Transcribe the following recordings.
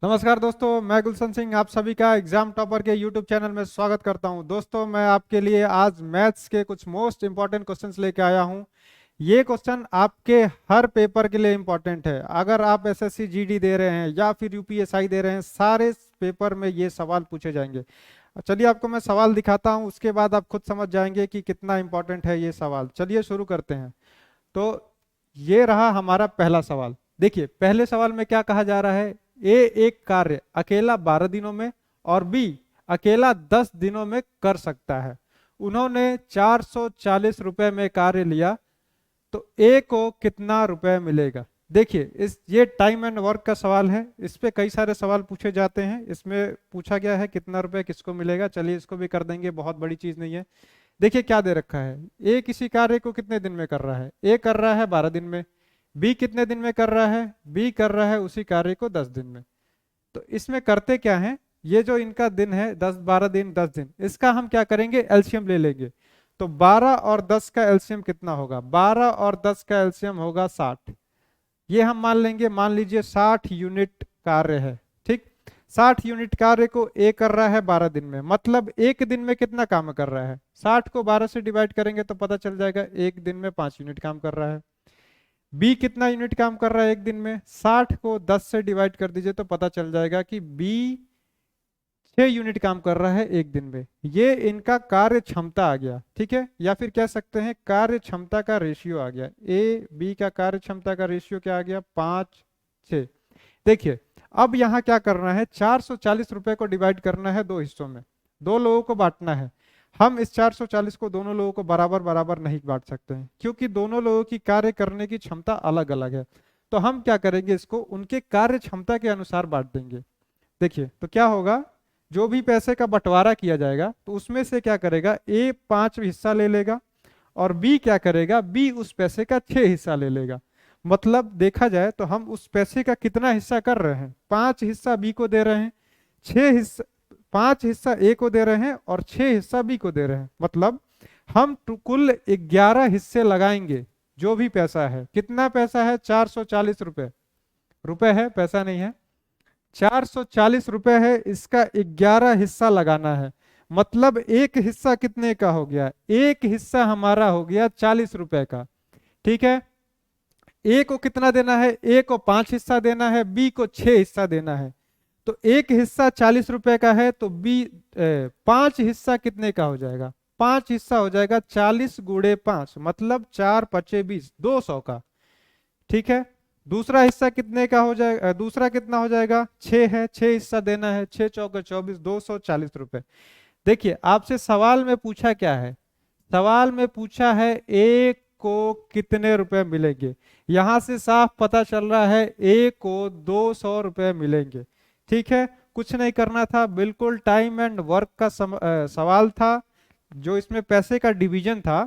नमस्कार दोस्तों, मैं गुलशन सिंह आप सभी का एग्जाम टॉपर के यूट्यूब चैनल में स्वागत करता हूं। दोस्तों, मैं आपके लिए आज मैथ्स के कुछ मोस्ट इंपॉर्टेंट क्वेश्चंस लेके आया हूं। ये क्वेश्चन आपके हर पेपर के लिए इंपॉर्टेंट है। अगर आप एसएससी जीडी दे रहे हैं या फिर यूपीएसआई दे रहे हैं, सारे पेपर में ये सवाल पूछे जाएंगे। चलिए आपको मैं सवाल दिखाता हूं, उसके बाद आप खुद समझ जाएंगे कि कितना इंपॉर्टेंट है ये सवाल। चलिए शुरू करते हैं। तो ये रहा हमारा पहला सवाल। देखिए, पहले सवाल में क्या कहा जा रहा है। ए एक कार्य अकेला 12 दिनों में और बी अकेला 10 दिनों में कर सकता है। उन्होंने 440 रुपए में कार्य लिया, तो ए को कितना रुपए मिलेगा। देखिए, इस ये टाइम एंड वर्क का सवाल है। इस पे कई सारे सवाल पूछे जाते हैं। इसमें पूछा गया है कितना रुपए किसको मिलेगा। चलिए इसको भी कर देंगे, बहुत बड़ी चीज नहीं है। देखिए क्या दे रखा है। ए किसी कार्य को कितने दिन में कर रहा है। ए कर रहा है 12 दिन में। बी कितने दिन में कर रहा है। बी कर रहा है उसी कार्य को 10 दिन में। तो इसमें करते क्या है, ये जो इनका दिन है 10 12 दिन 10 दिन, इसका हम क्या करेंगे, एलसीएम ले लेंगे। तो 12 और 10 का एलसीएम कितना होगा। 12 और 10 का एलसीएम होगा 60। ये हम मान लेंगे, मान लीजिए 60 यूनिट कार्य है। ठीक, 60 यूनिट कार्य को ए कर रहा है 12 दिन में, मतलब एक दिन में कितना काम कर रहा है। 60 को 12 से डिवाइड करेंगे तो पता चल जाएगा एक दिन में 5 यूनिट काम कर रहा है। बी कितना यूनिट काम कर रहा है एक दिन में। 60 को 10 से डिवाइड कर दीजिए तो पता चल जाएगा कि बी 6 यूनिट काम कर रहा है एक दिन में। ये इनका कार्य क्षमता आ गया। ठीक है, या फिर कह सकते हैं कार्य क्षमता का रेशियो आ गया। ए बी का कार्य क्षमता का रेशियो क्या आ गया, 5:6। देखिए, अब यहाँ क्या करना है, 440 रुपए को डिवाइड करना है दो हिस्सों में, दो लोगों को बांटना है। हम इस 440 को दोनों लोगों को बराबर बराबर नहीं बांट सकते हैं, क्योंकि दोनों लोगों की कार्य करने की क्षमता अलग अलग है। तो हम क्या करेंगे, इसको उनके कार्य क्षमता के अनुसार बांट देंगे। देखिए तो क्या होगा, जो भी पैसे का बंटवारा किया जाएगा तो उसमें से क्या करेगा, ए 5 हिस्सा ले लेगा और बी क्या करेगा, बी उस पैसे का 6 हिस्सा ले लेगा। मतलब देखा जाए तो हम उस पैसे का कितना हिस्सा कर रहे हैं, 5 हिस्सा बी को दे रहे हैं, 6 हिस्सा 5 हिस्सा ए को दे रहे हैं और 6 हिस्सा बी को दे रहे हैं। मतलब हम कुल 11 हिस्से लगाएंगे। जो भी पैसा है, कितना पैसा है, 440 रुपए। रुपए है, पैसा नहीं है। 440 रुपए है, इसका 11 हिस्सा लगाना है। मतलब एक हिस्सा कितने का हो गया, एक हिस्सा हमारा हो गया 40 रुपए का। ठीक है, ए को कितना देना है, ए को 5 हिस्सा देना है, बी को 6 हिस्सा देना है। तो एक हिस्सा 40 रुपए का है, तो बी 5 हिस्सा कितने का हो जाएगा, 5 हिस्सा हो जाएगा 40 गुणे 5, मतलब 4 पचे 20, 200 का। ठीक है, दूसरा हिस्सा कितने का हो जाएगा, दूसरा कितना हो जाएगा, 6 है, 6 हिस्सा देना है, 6 चौके 24, 240 रुपए। देखिए आपसे सवाल में पूछा क्या है, सवाल में पूछा है ए को कितने रुपए मिलेंगे। यहां से साफ पता चल रहा है ए को 200 रुपए मिलेंगे। ठीक है, कुछ नहीं करना था, बिल्कुल टाइम एंड वर्क का सवाल था। जो इसमें पैसे का डिवीजन था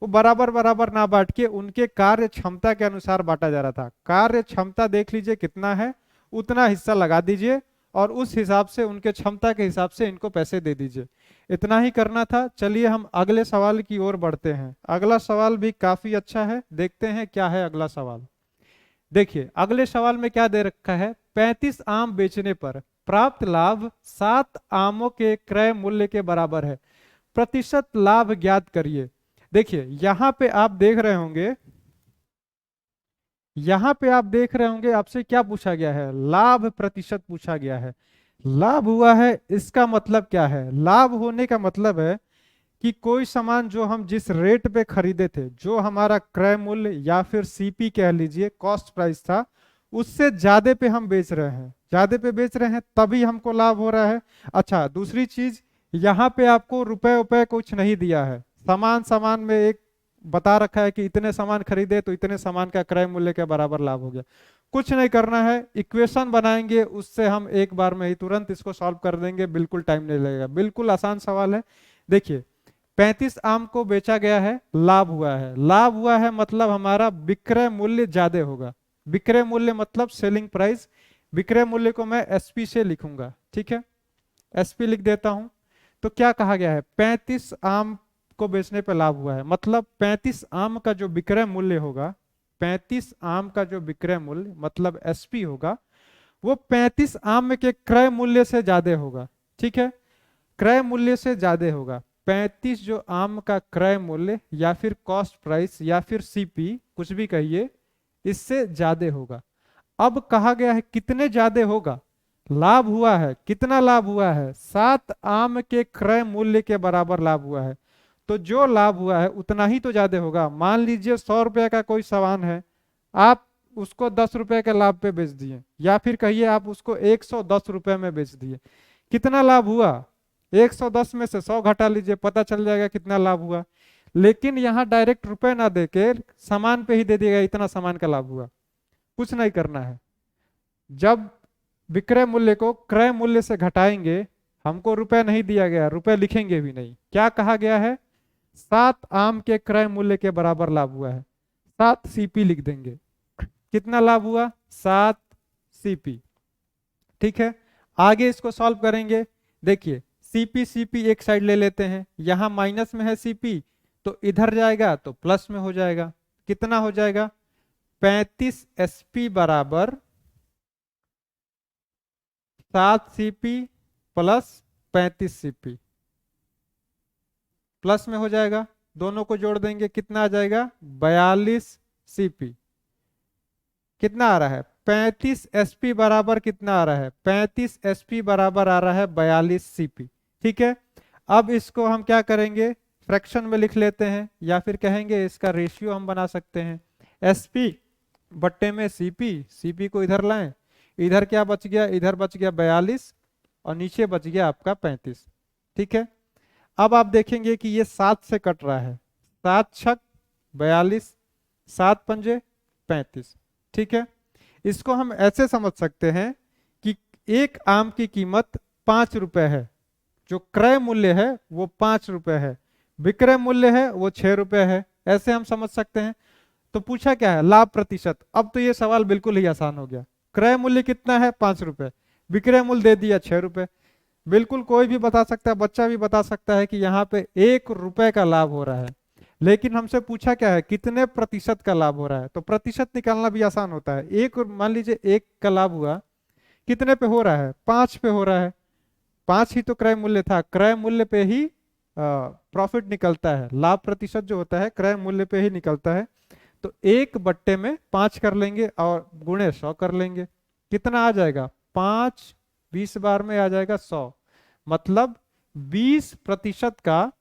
वो बराबर बराबर ना बांट के उनके कार्य क्षमता के अनुसार बांटा जा रहा था। कार्य क्षमता देख लीजिए कितना है, उतना हिस्सा लगा दीजिए और उस हिसाब से, उनके क्षमता के हिसाब से इनको पैसे दे दीजिए। इतना ही करना था। चलिए हम अगले सवाल की ओर बढ़ते हैं। अगला सवाल भी काफी अच्छा है, देखते हैं क्या है अगला सवाल। देखिए अगले सवाल में क्या दे रखा है, 35 आम बेचने पर प्राप्त लाभ 7 आमों के क्रय मूल्य के बराबर है, प्रतिशत लाभ ज्ञात करिए। देखिए यहां पे आप देख रहे होंगे, यहां पे आप देख रहे होंगे आपसे क्या पूछा गया है, लाभ प्रतिशत पूछा गया है। लाभ हुआ है, इसका मतलब क्या है, लाभ होने का मतलब है कि कोई सामान जो हम जिस रेट पे खरीदे थे, जो हमारा क्रय मूल्य या फिर सीपी कह लीजिए, कॉस्ट प्राइस था, उससे ज्यादा पे हम बेच रहे हैं, ज्यादा पे बेच रहे हैं तभी हमको लाभ हो रहा है। अच्छा दूसरी चीज, यहाँ पे आपको रुपए उपए कुछ नहीं दिया है, सामान सामान में एक बता रखा है कि इतने सामान खरीदे तो इतने सामान का क्रय मूल्य के बराबर लाभ हो गया। कुछ नहीं करना है, इक्वेशन बनाएंगे, उससे हम एक बार में ही तुरंत इसको सॉल्व कर देंगे, बिल्कुल टाइम नहीं लगेगा, बिल्कुल आसान सवाल है। देखिए 35 आम को बेचा गया है, लाभ हुआ है, लाभ हुआ है मतलब हमारा विक्रय मूल्य ज्यादा होगा। विक्रय मूल्य मतलब सेलिंग प्राइस। विक्रय मूल्य को मैं एसपी से लिखूंगा। ठीक है, एसपी लिख देता हूं। तो क्या कहा गया है, 35 आम को बेचने पर लाभ हुआ है, मतलब 35 आम का जो विक्रय मूल्य होगा, 35 आम का जो विक्रय मूल्य मतलब एसपी होगा, वो 35 आम के क्रय मूल्य से ज्यादा होगा। ठीक है, क्रय मूल्य से ज्यादा होगा। 35 जो आम का क्रय मूल्य या फिर कॉस्ट प्राइस या फिर सीपी कुछ भी कहिए, इससे ज्यादा होगा। अब कहा गया है कितने ज्यादा होगा, लाभ हुआ है, कितना लाभ हुआ है, 7 आम के क्रय मूल्य के बराबर लाभ हुआ है। तो जो लाभ हुआ है उतना ही तो ज्यादा होगा। मान लीजिए 100 रुपए का कोई सामान है, आप उसको 10 रुपए के लाभ पे बेच दिए, या फिर कहिए आप उसको 110 रुपए में बेच दिए, कितना लाभ हुआ, 110 में से 100 घटा लीजिए, पता चल जाएगा कितना लाभ हुआ। लेकिन यहाँ डायरेक्ट रुपए ना देके सामान पे ही दे दिएगा, इतना सामान का लाभ हुआ, कुछ नहीं करना है। जब विक्रय मूल्य को क्रय मूल्य से घटाएंगे, हमको रुपए नहीं दिया गया, रुपए लिखेंगे भी नहीं, क्या कहा गया है, 7 आम के क्रय मूल्य के बराबर लाभ हुआ है, 7 सीपी लिख देंगे। कितना लाभ हुआ, 7 सीपी। ठीक है, आगे इसको सॉल्व करेंगे। देखिए सीपी सीपी एक साइड ले लेते हैं, यहां माइनस में है सीपी, तो इधर जाएगा तो प्लस में हो जाएगा। कितना हो जाएगा, 35 एसपी बराबर 7 सीपी प्लस 35 सीपी, प्लस में हो जाएगा, दोनों को जोड़ देंगे, कितना आ जाएगा, 42 सीपी। कितना आ रहा है, 35 एसपी बराबर कितना आ रहा है, 35 एसपी बराबर आ रहा है 42 सीपी। ठीक है, अब इसको हम क्या करेंगे, फ्रैक्शन में लिख लेते हैं, या फिर कहेंगे इसका रेशियो हम बना सकते हैं, एसपी बट्टे में सीपी, सीपी को इधर लाएं, इधर क्या बच गया, इधर बच गया 42 और नीचे बच गया आपका 35। ठीक है, अब आप देखेंगे कि ये 7 से कट रहा है, 7 छक 42, 7 पंजे 35। ठीक है, इसको हम ऐसे समझ सकते हैं कि एक आम की कीमत 5 रुपए है, जो क्रय मूल्य है वो 5 रुपए है, विक्रय मूल्य है वो 6 रुपए है, ऐसे हम समझ सकते हैं। तो पूछा क्या है, लाभ प्रतिशत। अब तो ये सवाल बिल्कुल ही आसान हो गया, क्रय मूल्य कितना है 5 रुपए, विक्रय मूल्य दे दिया 6 रुपए, बिल्कुल कोई भी बता सकता है, बच्चा भी बता सकता है कि यहाँ पे 1 रुपए का लाभ हो रहा है। लेकिन हमसे पूछा क्या है, कितने प्रतिशत का लाभ हो रहा है, तो प्रतिशत निकालना भी आसान होता है। एक मान लीजिए 1 का लाभ हुआ, कितने पे हो रहा है, 5 पे हो रहा है, 5 ही तो क्रय मूल्य था, क्रय मूल्य पे ही प्रॉफिट निकलता है, लाभ प्रतिशत जो होता है क्रय मूल्य पे ही निकलता है। तो 1 बट्टे में 5 कर लेंगे और गुणे 100 कर लेंगे, कितना आ जाएगा, 5 20 बार में आ जाएगा 100, मतलब 20% का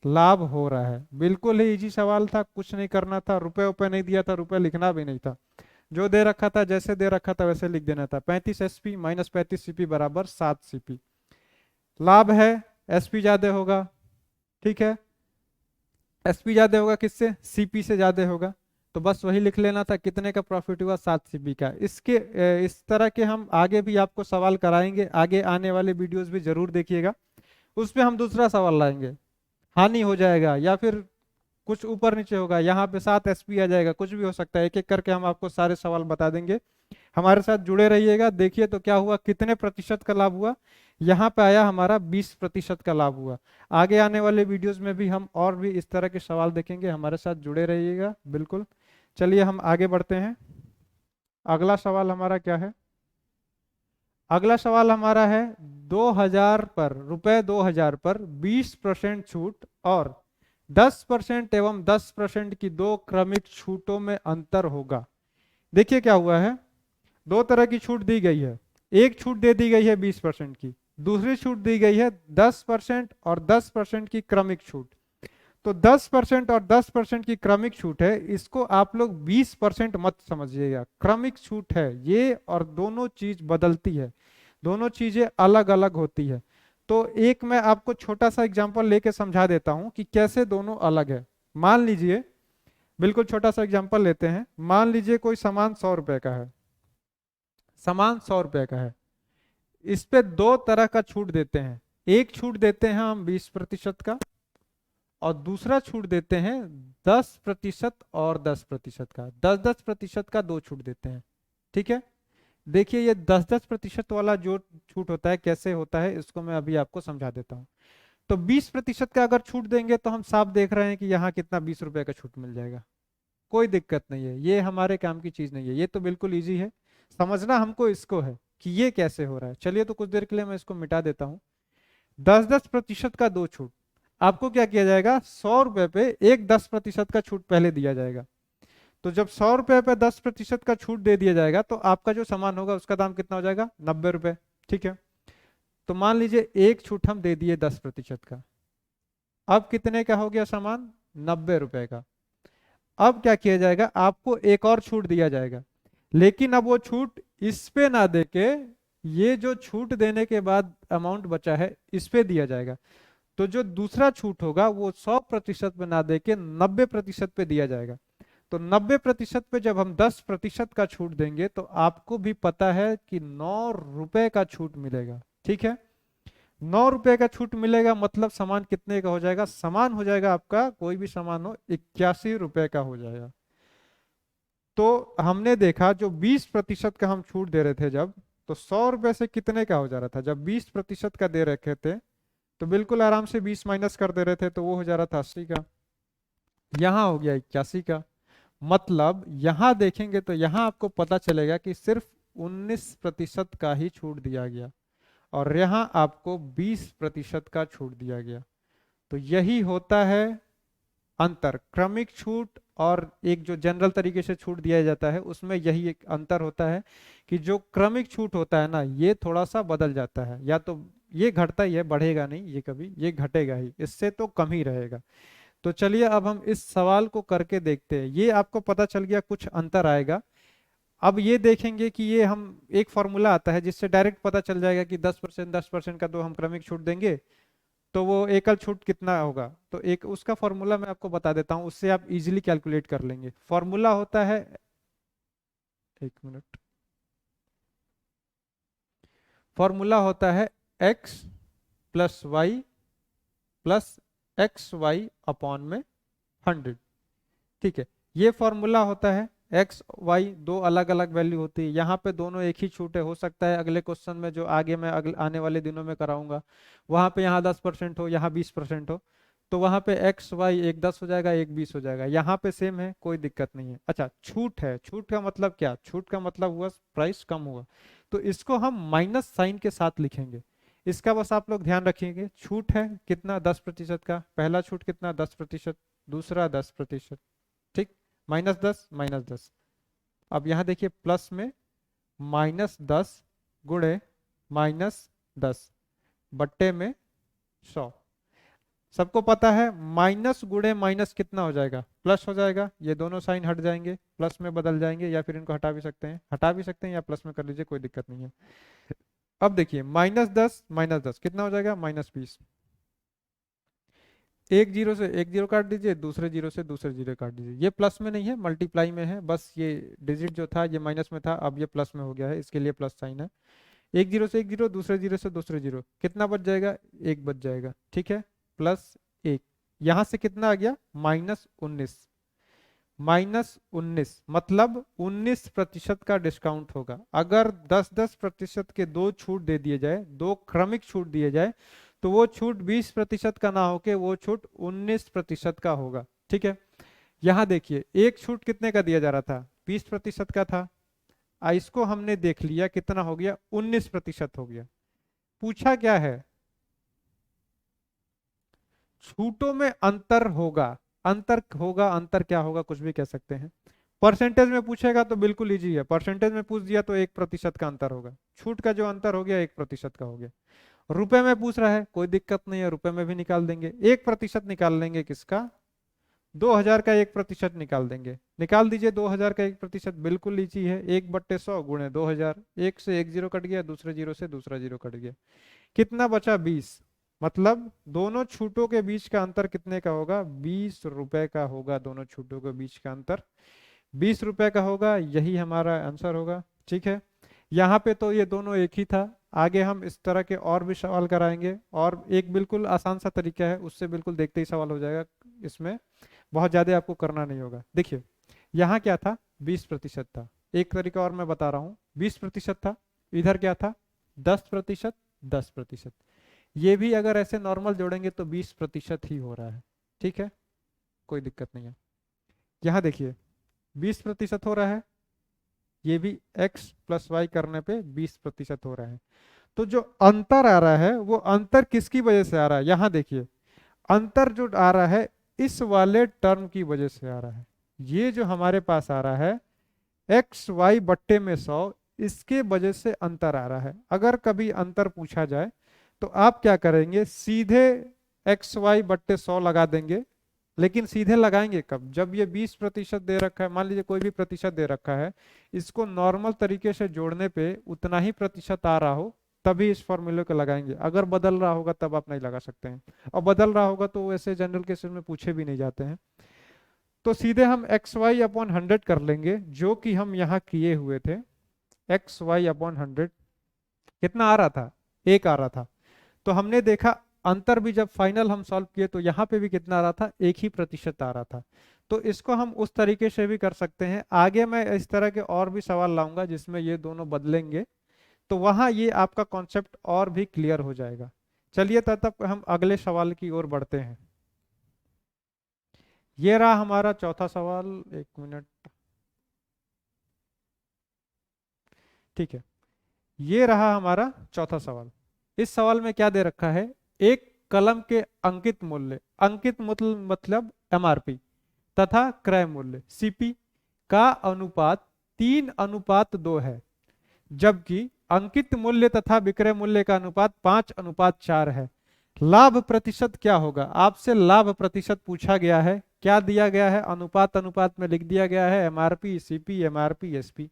लाभ हो रहा है। बिल्कुल ही इजी सवाल था, कुछ नहीं करना था, रुपए उपे नहीं दिया था, रुपए लिखना भी नहीं था, जो दे रखा था जैसे दे रखा था वैसे लिख देना था। 35 एसपी माइनस 35 सीपी बराबर 7 सीपी। लाभ है, एसपी ज्यादा होगा। ठीक है, एसपी ज्यादा होगा किससे, सीपी से ज्यादा होगा, तो बस वही लिख लेना था, कितने का प्रॉफिट हुआ, 7 सीपी का। इसके इस तरह के हम आगे भी आपको सवाल कराएंगे, आगे आने वाले वीडियोस भी जरूर देखिएगा, उस पर हम दूसरा सवाल लाएंगे, हानि हो जाएगा या फिर कुछ ऊपर नीचे होगा, यहाँ पे 7 एसपी आ जाएगा, कुछ भी हो सकता है, एक एक करके हम आपको सारे सवाल बता देंगे। हमारे साथ जुड़े रहिएगा। देखिए तो क्या हुआ, कितने प्रतिशत का लाभ हुआ, यहाँ पे आया हमारा 20% का लाभ हुआ। आगे आने वाले वीडियोस में भी हम और भी इस तरह के सवाल देखेंगे, हमारे साथ जुड़े रहिएगा बिल्कुल। चलिए हम आगे बढ़ते हैं। अगला सवाल हमारा क्या है, अगला सवाल हमारा है 2000 पर, रुपए 2000 पर 20% छूट और 10% एवं 10% की दो क्रमिक छूटों में अंतर होगा। देखिए क्या हुआ है, दो तरह की छूट दी गई है, एक छूट दे दी गई है 20% की, दूसरी छूट दी गई है 10% और 10% की क्रमिक छूट। तो 10% और 10% की क्रमिक छूट है, इसको आप लोग 20% मत समझिएगा, क्रमिक छूट है ये, और दोनों चीज बदलती है, दोनों चीजें अलग अलग होती है। तो एक मैं आपको छोटा सा एग्जांपल लेके समझा देता हूं कि कैसे दोनों अलग है। मान लीजिए, बिल्कुल छोटा सा एग्जांपल लेते हैं, मान लीजिए कोई सामान 100 रुपए का है, सामान 100 रुपए का है, इस पे दो तरह का छूट देते हैं, एक छूट देते हैं हम 20% का, और दूसरा छूट देते हैं 10% और 10% का, 10% का दो छूट देते हैं। ठीक है, देखिए ये 10% वाला जो छूट होता है कैसे होता है, इसको मैं अभी आपको समझा देता हूँ। तो 20% का अगर छूट देंगे तो हम साफ देख रहे हैं कि यहाँ कितना 20 रुपए का छूट मिल जाएगा, कोई दिक्कत नहीं है, ये हमारे काम की चीज नहीं है, ये तो बिल्कुल ईजी है, समझना हमको इसको है। कि ये कैसे हो रहा है। चलिए तो कुछ देर के लिए मैं इसको मिटा देता हूं। 10-10% का दो छूट, आपको क्या किया जाएगा, 100 रुपए पे एक 10% का छूट पहले दिया जाएगा। तो जब 100 रुपए पे 10% का छूट दे दिया जाएगा तो आपका जो सामान होगा उसका दाम कितना हो जाएगा, 90 रुपए। ठीक है, तो मान लीजिए एक छूट हम दे दिए 10% का, अब कितने का हो गया सामान, 90 रुपए का। अब क्या किया जाएगा, आपको एक और छूट दिया जाएगा, लेकिन अब वो छूट इस पे ना देके ये जो छूट देने के बाद अमाउंट बचा है इस पे दिया जाएगा। तो जो दूसरा छूट होगा वो 100% पे ना देके 90% पे दिया जाएगा। तो 90% पे जब हम 10% का छूट देंगे तो आपको भी पता है कि 9 रुपए का छूट मिलेगा। ठीक है, 9 रुपए का छूट मिलेगा, मतलब सामान कितने का हो जाएगा, सामान हो जाएगा आपका, कोई भी सामान हो, 81 रुपए का हो जाएगा। तो हमने देखा जो 20% का हम छूट दे रहे थे जब, तो 100 रुपए से कितने का हो जा रहा था, जब 20% का दे रखे थे तो बिल्कुल आराम से 20 माइनस कर दे रहे थे तो वो हो जा रहा था 80 का, यहाँ हो गया 81 का। मतलब यहां देखेंगे तो यहां आपको पता चलेगा कि सिर्फ 19% का ही छूट दिया गया और यहां आपको 20% का छूट दिया गया। तो यही होता है अंतर, क्रमिक छूट और एक जो जनरल तरीके से छूट दिया जाता है उसमें यही एक अंतर होता है कि जो क्रमिक छूट होता है ना ये थोड़ा सा बदल जाता है, या तो ये घटता ही है, बढ़ेगा नहीं ये कभी, ये घटेगा ही, इससे तो कम ही रहेगा। तो चलिए अब हम इस सवाल को करके देखते हैं, ये आपको पता चल गया कुछ अंतर आएगा। अब ये देखेंगे कि ये हम एक फॉर्मूला आता है जिससे डायरेक्ट पता चल जाएगा कि 10% का दो हम क्रमिक छूट देंगे तो वो एकल छूट कितना होगा। तो एक उसका फॉर्मूला मैं आपको बता देता हूं, उससे आप इजीली कैलकुलेट कर लेंगे। फॉर्मूला होता है, एक मिनट, फॉर्मूला होता है x plus Y plus X Y upon में 100। ठीक है, ये फॉर्मूला होता है। एक्स वाई दो अलग अलग वैल्यू होती है, यहाँ पे दोनों एक ही छूटे, हो सकता है अगले क्वेश्चन में जो आगे मैं आने वाले दिनों में कराऊंगा वहां पे यहाँ 10% हो, यहाँ 20% हो, तो वहां पे एक्स वाई एक 10 हो जाएगा, एक 20 हो जाएगा। यहाँ पे सेम है, कोई दिक्कत नहीं है। अच्छा, छूट है, छूट का मतलब क्या, छूट का मतलब हुआ प्राइस कम हुआ, तो इसको हम माइनस साइन के साथ लिखेंगे। इसका बस आप लोग ध्यान रखिएगा, छूट है कितना, 10% का, पहला छूट कितना 10%, दूसरा 10%। ठीक, -10 -10। अब यहां देखिए प्लस में -10 गुणे -10 बट्टे में 100। सबको पता है माइनस गुणे माइनस कितना हो जाएगा, प्लस हो जाएगा। ये दोनों साइन हट जाएंगे, प्लस में बदल जाएंगे, या फिर इनको हटा भी सकते हैं या प्लस में कर लीजिए, कोई दिक्कत नहीं है। अब देखिए -10 कितना हो जाएगा, -20। एक जीरो से एक जीरो काट दीजिए, दूसरे जीरो से दूसरे जीरो काट दीजिए। ये प्लस में नहीं है, मल्टीप्लाई में है, बस ये डिजिट जो था ये माइनस में था, अब ये प्लस में हो गया है, इसके लिए प्लस साइन है। एक जीरो से एक जीरो, दूसरे जीरो से दूसरे जीरो, कितना बच जाएगा, एक बच जाएगा। ठीक है, +1, यहां से कितना आ गया, -19। -19 मतलब 19% का डिस्काउंट होगा। अगर 10-10% के दो छूट दे दिए जाए, दो क्रमिक छूट दिए जाए, तो वो छूट 20% का ना होके वो छूट 19% का होगा। ठीक है, यहां देखिए एक छूट कितने का दिया जा रहा था, 20% का था, इसको हमने देख लिया कितना हो गया, 19% हो गया। पूछा क्या है, छूटों में अंतर होगा, अंतर होगा, अंतर क्या होगा कुछ भी कह सकते हैं। परसेंटेज में पूछेगा तो बिल्कुल इजी है, परसेंटेज में पूछ दिया तो 1% का अंतर होगा, छूट का जो अंतर हो गया 1% का हो गया। रुपए में पूछ रहा है, कोई दिक्कत नहीं है, रुपए में भी निकाल देंगे, 1% निकाल लेंगे किसका, 2000 का 1% निकाल देंगे। निकाल दीजिए 2000 का 1%, बिल्कुल इजी है, 1/100 गुणे 2000, एक से एक जीरो कट गया, दूसरे जीरो से दूसरा जीरो कट गया, कितना बचा 20। मतलब दोनों छूटों के बीच का अंतर कितने का होगा, 20 रुपए का होगा, दोनों छूटों के बीच का अंतर 20 रुपए का होगा, यही हमारा आंसर होगा। ठीक है, यहाँ पे तो ये दोनों एक ही था, आगे हम इस तरह के और भी सवाल कराएंगे, और एक बिल्कुल आसान सा तरीका है, उससे बिल्कुल देखते ही सवाल हो जाएगा, इसमें बहुत ज्यादा आपको करना नहीं होगा। देखिए यहाँ क्या था, 20% था, एक तरीका और मैं बता रहा हूँ, 20% था, इधर क्या था, 10%, 10%। ये भी अगर ऐसे नॉर्मल जोड़ेंगे तो 20% ही हो रहा है। ठीक है, कोई दिक्कत नहीं है। यहाँ देखिए 20% हो रहा है, ये भी x प्लस वाई करने पे 20% हो रहा है। तो जो अंतर आ रहा है वो अंतर किसकी वजह से आ रहा है, यहां देखिए अंतर जो आ रहा है इस वाले टर्म की वजह से आ रहा है। ये जो हमारे पास आ रहा है एक्स वाई बट्टे में 100, इसके वजह से अंतर आ रहा है। अगर कभी अंतर पूछा जाए तो आप क्या करेंगे, सीधे एक्स वाई बट्टे 100 लगा देंगे। लेकिन सीधे लगाएंगे कब, जब ये 20% दे रखा है, मान लीजिए कोई भी प्रतिशत दे रखा है, इसको नॉर्मल तरीके से जोड़ने पे उतना ही प्रतिशत आ रहा हो तभी इस फॉर्मूले को लगाएंगे। अगर बदल रहा होगा तब आप नहीं लगा सकते हैं, और बदल रहा होगा तो वैसे जनरल केसेस में पूछे भी नहीं जाते हैं। तो सीधे हम एक्स वाई अपॉन 100 कर लेंगे, जो कि हम यहाँ किए हुए थे। एक्स वाई अपॉन 100 कितना आ रहा था, 1 आ रहा था। तो हमने देखा अंतर भी जब फाइनल हम सॉल्व किए तो यहाँ पे भी कितना आ रहा था, 1% आ रहा था। तो इसको हम उस तरीके से भी कर सकते हैं। आगे मैं इस तरह के और भी सवाल लाऊंगा जिसमें ये दोनों बदलेंगे, तो वहां ये आपका कॉन्सेप्ट और भी क्लियर हो जाएगा। चलिए तब तक हम अगले सवाल की ओर बढ़ते हैं। ये रहा हमारा चौथा सवाल, 1 मिनट, ठीक है। ये रहा हमारा चौथा सवाल। इस सवाल में क्या दे रखा है, एक कलम के अंकित मतलब एमआरपी तथा क्रय मूल्य सीपी का अनुपात 3:2 है, जबकि अंकित मूल्य तथा विक्रय मूल्य का अनुपात 5:4 है। लाभ प्रतिशत क्या होगा, आपसे लाभ प्रतिशत पूछा गया है। क्या दिया गया है, अनुपात अनुपात में लिख दिया गया है MRP CP MRP SP.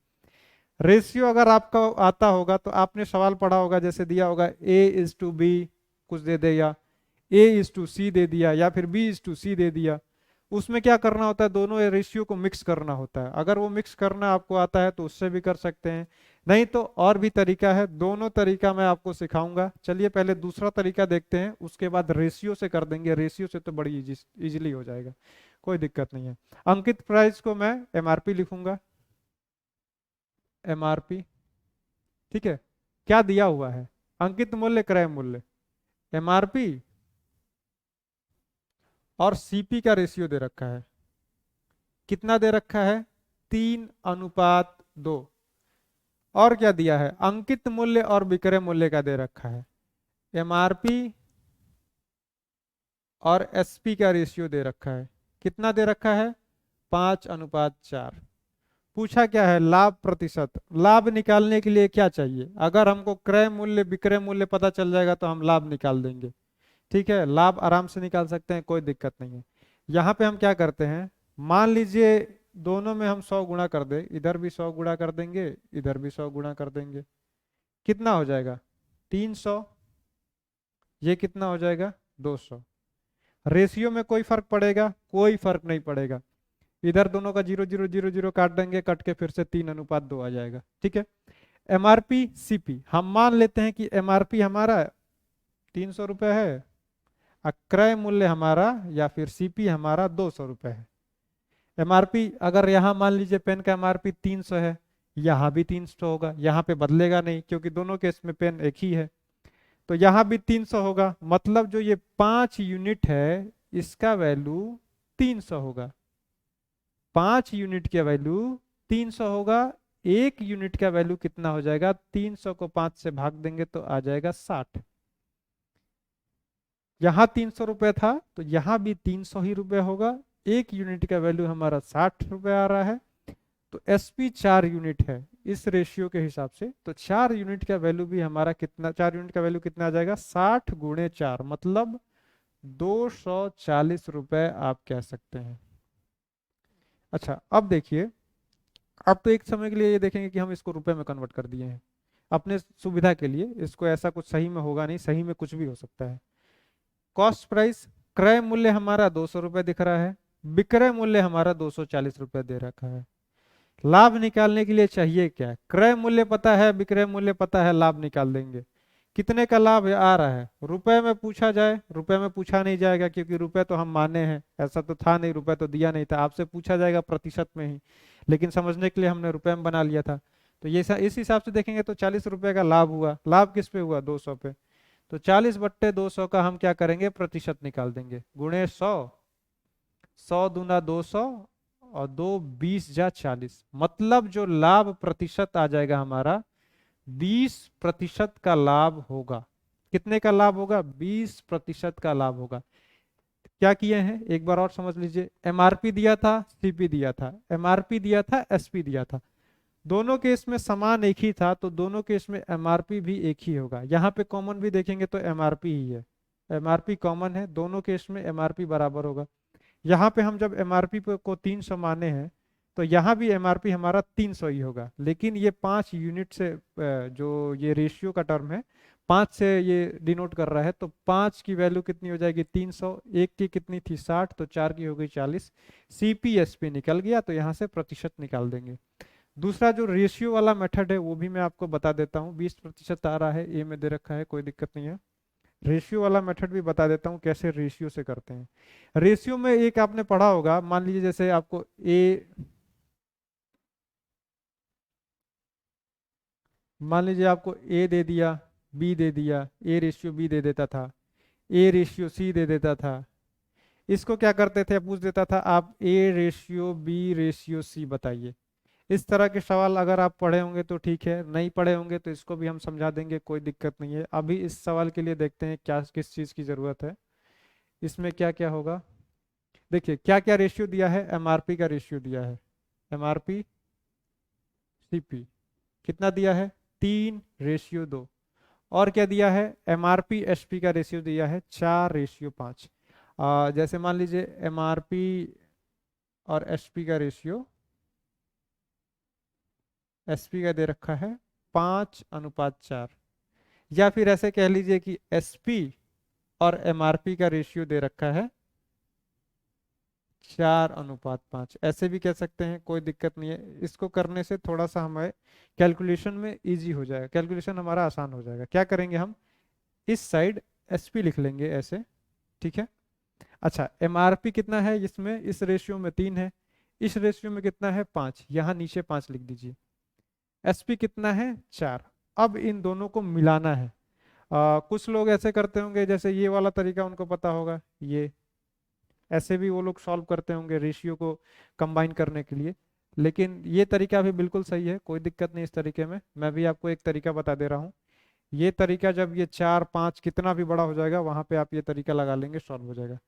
Ratio अगर आपका आता होगा तो आपने सवाल पढ़ा होगा, जैसे दिया होगा A:B कुछ दे दे, या A:C दे दिया, या फिर B:C दे दिया। उसमें क्या करना होता है, दोनों रेशियो को मिक्स करना होता है। अगर वो मिक्स करना आपको आता है तो उससे भी कर सकते हैं, नहीं तो और भी तरीका है। दोनों तरीका मैं आपको सिखाऊंगा। चलिए पहले दूसरा तरीका देखते हैं, उसके बाद रेशियो से कर देंगे। रेशियो से तो बड़ी इजीली हो जाएगा, कोई दिक्कत नहीं है। अंकित प्राइस को मैं एमआरपी लिखूंगा, एमआरपी, ठीक है। क्या दिया हुआ है, अंकित मूल्य क्रय मूल्य, एमआरपी और सीपी का रेशियो दे रखा है। कितना दे रखा है, 3:2। और क्या दिया है, अंकित मूल्य और विक्रय मूल्य का दे रखा है। एमआरपी और एसपी का रेशियो दे रखा है। कितना दे रखा है, 5:4। पूछा क्या है, लाभ प्रतिशत। लाभ निकालने के लिए क्या चाहिए, अगर हमको क्रय मूल्य विक्रय मूल्य पता चल जाएगा तो हम लाभ निकाल देंगे। ठीक है, लाभ आराम से निकाल सकते हैं, कोई दिक्कत नहीं है। यहाँ पे हम क्या करते हैं, मान लीजिए दोनों में हम 100 गुणा कर दे, इधर भी 100 गुणा कर देंगे, इधर भी 100 गुणा कर देंगे। कितना हो जाएगा, 300। ये कितना हो जाएगा, 200। रेशियो में कोई फर्क पड़ेगा, कोई फर्क नहीं पड़ेगा। इधर दोनों का 0 0 0 0 काट देंगे, कट के फिर से 3:2 आ जाएगा। ठीक है। एमआरपी सीपी हम मान लेते हैं कि एमआरपी हमारा 300 रुपये है, क्रय मूल्य हमारा या फिर सीपी हमारा 200 रुपये है। एमआरपी अगर यहाँ मान लीजिए पेन का एमआरपी 300 है, यहाँ भी 300 होगा, यहाँ पे बदलेगा नहीं क्योंकि दोनों केस में पेन एक ही है। तो यहाँ भी 300 होगा, मतलब जो ये 5 यूनिट है इसका वैल्यू 300 होगा। 5 यूनिट का वैल्यू 300 होगा। 1 यूनिट का वैल्यू कितना हो जाएगा, 300 को 5 से भाग देंगे तो आ जाएगा 60। यहाँ 300 रुपये था तो यहाँ भी 300 ही रुपये होगा। 1 यूनिट का वैल्यू हमारा 60 रुपये आ रहा है। तो एसपी 4 यूनिट है इस रेशियो के हिसाब से, तो 4 यूनिट का वैल्यू भी हमारा कितना, 4 यूनिट का वैल्यू कितना आ जाएगा, 60 गुणे 4 मतलब 240 रुपये आप कह सकते हैं। अच्छा अब देखिए, अब तो एक समय के लिए ये देखेंगे कि हम इसको रुपए में कन्वर्ट कर दिए हैं अपने सुविधा के लिए। इसको ऐसा कुछ सही में होगा नहीं, सही में कुछ भी हो सकता है। कॉस्ट प्राइस, क्रय मूल्य हमारा 200 रुपये दिख रहा है, विक्रय मूल्य हमारा 240 रुपये दे रखा है। लाभ निकालने के लिए चाहिए क्या, क्रय मूल्य पता है, विक्रय मूल्य पता है, लाभ निकाल देंगे। कितने का लाभ आ रहा है, रुपए में पूछा जाए, रुपए में पूछा नहीं जाएगा क्योंकि रुपए तो हम माने हैं, ऐसा तो था नहीं, रुपए तो दिया नहीं था। आपसे पूछा जाएगा प्रतिशत में ही, लेकिन समझने के लिए हमने रुपए में बना लिया था। तो ये इस हिसाब से देखेंगे तो 40 रुपए का लाभ हुआ। लाभ किस पे हुआ, 200 पे। तो 40/200 का हम क्या करेंगे, प्रतिशत निकाल देंगे, गुणे 100, 100 दूना 200 और 2 20 जा 40, मतलब जो लाभ प्रतिशत आ जाएगा हमारा 20% का लाभ होगा। कितने का लाभ होगा? 20% का लाभ होगा। क्या किए हैं एक बार और समझ लीजिए। एमआरपी दिया था, सीपी दिया था, एमआरपी दिया था, एसपी दिया था। दोनों केस में समान एक ही था, तो दोनों केस में एमआरपी भी एक ही होगा। यहाँ पे कॉमन भी देखेंगे तो एमआरपी ही है, एमआरपी कॉमन है, दोनों केस में एमआरपी बराबर होगा। यहाँ पे हम जब एमआरपी को 300 माने हैं तो यहाँ भी एमआरपी हमारा 300 ही होगा, लेकिन ये 5 यूनिट से जो ये रेशियो का टर्म है 5 से ये डिनोट कर रहा है, तो 5 की वैल्यू कितनी हो जाएगी? 300। एक की कितनी थी? 60, तो 4 की हो गई 40। सीपीएसपी निकल गया, तो यहाँ से प्रतिशत निकाल देंगे। दूसरा जो रेशियो वाला मेथड है वो भी मैं आपको बता देता हूँ। 20% आ रहा है, ए में दे रखा है, कोई दिक्कत नहीं है। रेशियो वाला मेथड भी बता देता हूँ कैसे रेशियो से करते हैं। रेशियो में एक आपने पढ़ा होगा, मान लीजिए जैसे आपको मान लीजिए आपको ए दे दिया, बी दे दिया, ए रेशियो बी दे देता था, ए रेशियो सी दे देता था। इसको क्या करते थे? पूछ देता था आप A ratio B ratio C बताइए। इस तरह के सवाल अगर आप पढ़े होंगे तो ठीक है, नहीं पढ़े होंगे तो इसको भी हम समझा देंगे, कोई दिक्कत नहीं है। अभी इस सवाल के लिए देखते हैं क्या किस चीज़ की ज़रूरत है, इसमें क्या क्या होगा। देखिए क्या क्या रेशियो दिया है। एमआरपी का रेशियो दिया है, एमआरपी सीपी कितना दिया है? 3:2। और क्या दिया है? एमआरपी एसपी का रेशियो दिया है 4:5। जैसे मान लीजिए एमआरपी और एसपी का रेशियो, एसपी का दे रखा है 5:4, या फिर ऐसे कह लीजिए कि एसपी और एमआरपी का रेशियो दे रखा है 4:5। ऐसे भी कह सकते हैं, कोई दिक्कत नहीं है। इसको करने से थोड़ा सा हमें कैलकुलेशन में इजी हो जाएगा, कैलकुलेशन हमारा आसान हो जाएगा। क्या करेंगे हम? इस साइड एसपी लिख लेंगे ऐसे, ठीक है। अच्छा, एमआरपी कितना है इसमें? इस रेशियो में 3 है, इस रेशियो में कितना है? 5, यहाँ नीचे 5 लिख दीजिए। एसपी कितना है? 4। अब इन दोनों को मिलाना है। कुछ लोग ऐसे करते होंगे, जैसे ये वाला तरीका उनको पता होगा, ये ऐसे भी वो लोग सॉल्व करते होंगे रेशियो को कंबाइन करने के लिए। लेकिन ये तरीका भी बिल्कुल सही है, कोई दिक्कत नहीं इस तरीके में। मैं भी आपको एक तरीका बता दे रहा हूँ। ये तरीका जब ये 4 5 कितना भी बड़ा हो जाएगा वहां पे आप ये तरीका लगा लेंगे, सॉल्व हो जाएगा।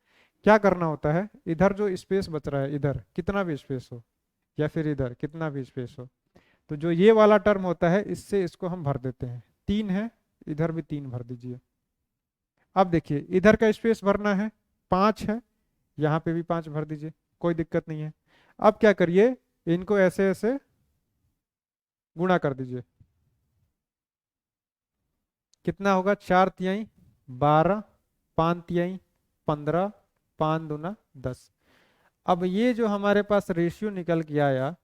क्या करना होता है? इधर जो स्पेस बच रहा है, इधर कितना भी स्पेस हो या फिर इधर कितना भी स्पेस हो, तो जो ये वाला टर्म होता है इससे इसको हम भर देते हैं। 3 है, इधर भी 3 भर दीजिए। अब देखिए इधर का स्पेस भरना है, 5 है, यहाँ पे भी 5 भर दीजिए, कोई दिक्कत नहीं है। अब क्या करिए? इनको ऐसे ऐसे गुणा कर दीजिए। कितना होगा? 4 तिहाई 12, 5 तिहाई 15, 5 दूना 10। अब ये जो हमारे पास रेशियो निकल के आया,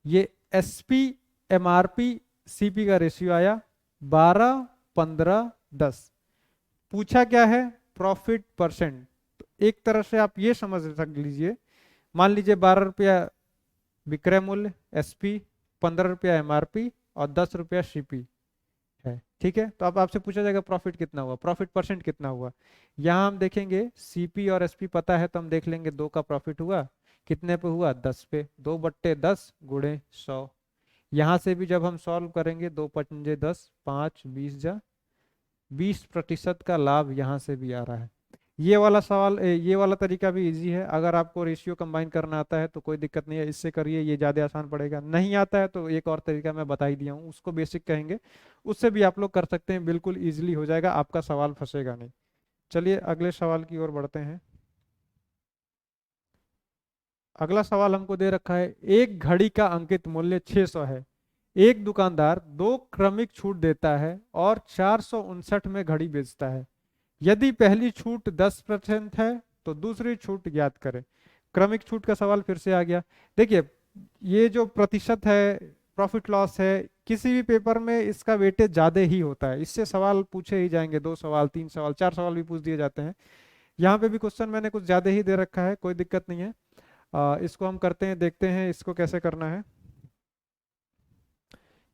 ये एसपी एमआरपी सीपी का रेशियो आया 12, 15, 10। पूछा क्या है? Profit percent. तो एक तरह से आप ये समझ सक लीजिए, मान लीजिए 12 रुपया विक्रय मूल्य एसपी, 15 रुपया एमआरपी और 10 रुपया सीपी है, ठीक है। तो अब आपसे पूछा जाएगा प्रॉफिट कितना हुआ, प्रॉफिट परसेंट कितना हुआ। यहाँ हम देखेंगे सीपी और एसपी पता है, तो हम देख लेंगे 2 का प्रॉफिट हुआ, कितने पे हुआ? 10 पे। 2/10 गुणे 100। यहाँ से भी जब हम सॉल्व करेंगे, 2×5 5 20 जा 20% का लाभ यहाँ से भी आ रहा है। ये वाला सवाल ये वाला तरीका भी इजी है। अगर आपको रेशियो कंबाइन करना आता है तो कोई दिक्कत नहीं है, इससे करिए, ये ज़्यादा आसान पड़ेगा। नहीं आता है तो एक और तरीका मैं बता ही दिया हूँ, उसको बेसिक कहेंगे, उससे भी आप लोग कर सकते हैं, बिल्कुल ईजिली हो जाएगा, आपका सवाल फंसेगा नहीं। चलिए अगले सवाल की ओर बढ़ते हैं। अगला सवाल हमको दे रखा है, एक घड़ी का अंकित मूल्य 600 है। एक दुकानदार 2 क्रमिक छूट देता है और 459 में घड़ी बेचता है। यदि पहली छूट 10% है तो दूसरी छूट ज्ञात करें। क्रमिक छूट का सवाल फिर से आ गया। देखिए ये जो प्रतिशत है, प्रॉफिट लॉस है, किसी भी पेपर में इसका वेटेज ज्यादा ही होता है, इससे सवाल पूछे ही जाएंगे। 2 सवाल 3 सवाल 4 सवाल भी पूछ दिए जाते हैं। यहाँ पे भी क्वेश्चन मैंने कुछ ज्यादा ही दे रखा है, कोई दिक्कत नहीं है। इसको हम करते हैं, देखते हैं इसको कैसे करना है।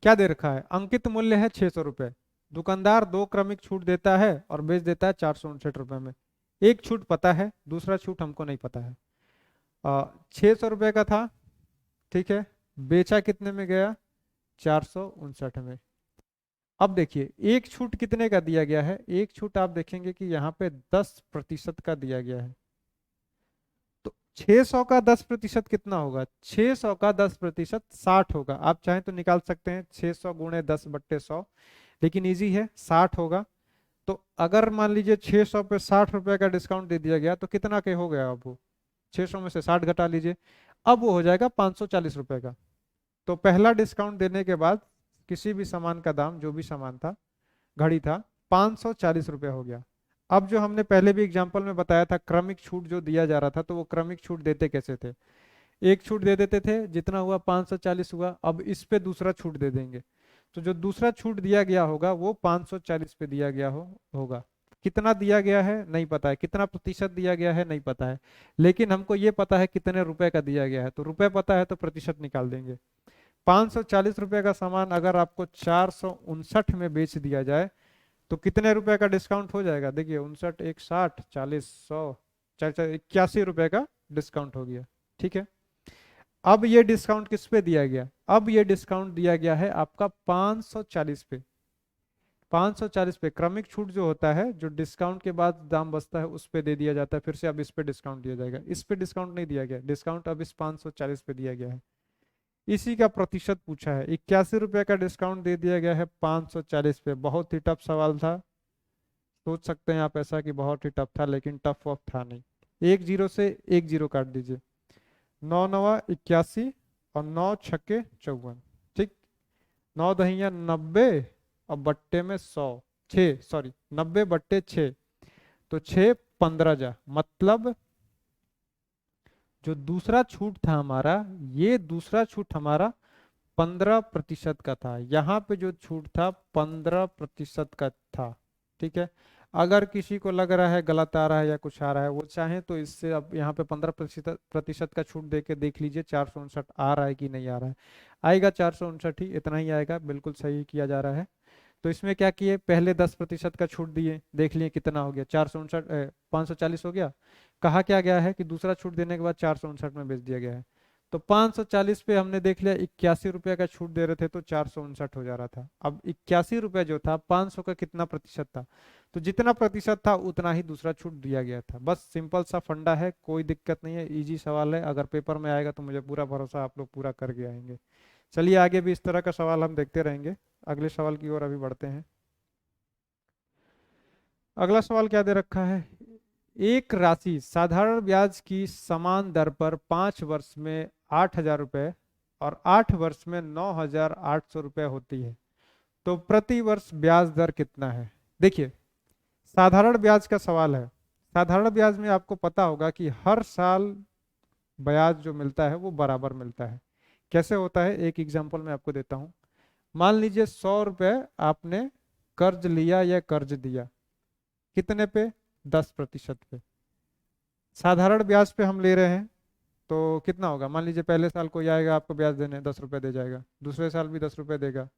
क्या दे रखा है? अंकित मूल्य है 600 रुपए। दुकानदार 2 क्रमिक छूट देता है और बेच देता है 459 में। एक छूट पता है, दूसरा छूट हमको नहीं पता है। 600 रुपये का था, ठीक है, बेचा कितने में गया, 459 में। अब देखिए एक छूट कितने का दिया गया है, एक छूट आप देखेंगे कि यहाँ पे 10% का दिया गया है। तो 600 का 10% कितना होगा, 600 का 10% 60 होगा। आप चाहें तो निकाल सकते हैं 600 गुणे 10/100, लेकिन इजी है, 60 होगा। तो अगर मान लीजिए 600 पे 60 रुपए का डिस्काउंट दे दिया गया तो कितना के हो गया, अब वो 600 में से 60 घटा लीजिए, अब वो हो जाएगा 540 रुपए का। तो पहला डिस्काउंट देने के बाद किसी भी सामान का दाम, जो भी सामान था, घड़ी था, 540 रुपये हो गया। अब जो हमने पहले भी एग्जाम्पल में बताया था क्रमिक छूट जो दिया जा रहा था, तो वो क्रमिक छूट देते कैसे थे, एक छूट दे देते थे, जितना हुआ 540 हुआ, अब इस पे दूसरा छूट दे देंगे। तो जो दूसरा छूट दिया गया होगा वो 540 पे दिया गया होगा। कितना दिया गया है नहीं पता है, कितना प्रतिशत दिया गया है नहीं पता है, लेकिन हमको ये पता है कितने रुपए का दिया गया है, तो रुपए पता है तो प्रतिशत निकाल देंगे। 540 रुपए का सामान अगर आपको 459 में बेच दिया जाए तो कितने रुपए का डिस्काउंट हो जाएगा, देखिए 59 एक 60 40 100 चार चार 81 रुपए का डिस्काउंट हो गया। ठीक है, अब ये डिस्काउंट किस पे दिया गया, अब ये डिस्काउंट दिया गया है आपका 540 पे। 540 पे क्रमिक छूट जो होता है, जो डिस्काउंट के बाद दाम बचता है उस पे दे दिया जाता है, फिर से अब इस पे डिस्काउंट दिया जाएगा, इस पे डिस्काउंट नहीं दिया गया, डिस्काउंट अब इस 540 पे दिया गया है। इसी का प्रतिशत पूछा है, 81 रुपए का डिस्काउंट दे दिया गया है 540 पे। बहुत ही टफ सवाल था, सोच सकते हैं आप ऐसा कि बहुत ही टफ था, लेकिन टफ वफ था नहीं। एक जीरो से एक जीरो काट दीजिए, 9×9 = 81 और 9×6 = 54। ठीक, 9×10 = 90 और बट्टे में 100, 6 सॉरी 90/6, तो 6 15 जा, मतलब जो दूसरा छूट था हमारा, ये दूसरा छूट हमारा 15% का था, यहाँ पे जो छूट था 15% का था। ठीक है, अगर किसी को लग रहा है गलत आ रहा है या कुछ आ रहा है, वो चाहे तो इससे अब यहाँ पे 15% का छूट दे के देख लीजिए 459 आ रहा है कि नहीं आ रहा है। आएगा 459 ही, इतना ही आएगा, बिल्कुल सही किया जा रहा है। तो इसमें क्या किए, पहले 10% का छूट दिए, देख लिए कितना हो गया, 459 540 हो गया। कहा क्या गया है कि दूसरा छूट देने के बाद 459 में बेच दिया गया है। तो 540 पे हमने देख लिया 81 रुपए का छूट दे रहे थे तो 459 हो जा रहा था। अब 81 रुपए जो था 500 का कितना प्रतिशत था, तो जितना प्रतिशत था उतना ही दूसरा छूट दिया गया था। बस सिंपल सा फंडा है, कोई दिक्कत नहीं है, इजी सवाल है। अगर पेपर में आएगा तो मुझे पूरा भरोसा आप लोग पूरा करके आएंगे। चलिए आगे भी इस तरह का सवाल हम देखते रहेंगे। अगले सवाल की ओर अभी बढ़ते हैं। अगला सवाल क्या दे रखा है, एक राशि साधारण ब्याज की समान दर पर 5 वर्ष में 8,000 रुपए और 8 वर्ष में 9,800 रुपए होती है, तो प्रति वर्ष ब्याज दर कितना है। देखिए साधारण ब्याज का सवाल है। साधारण ब्याज में आपको पता होगा कि हर साल ब्याज जो मिलता है वो बराबर मिलता है। कैसे होता है, एक एग्जांपल मैं आपको देता हूं। मान लीजिए 100 रुपए आपने कर्ज लिया या कर्ज दिया, कितने पे, 10% पे। साधारण ब्याज पे हम ले रहे हैं तो कितना होगा, मान लीजिए पहले साल कोई आएगा आपको ब्याज देने 10 रुपए दे जाएगा, दूसरे साल भी 10 रुपए देगा,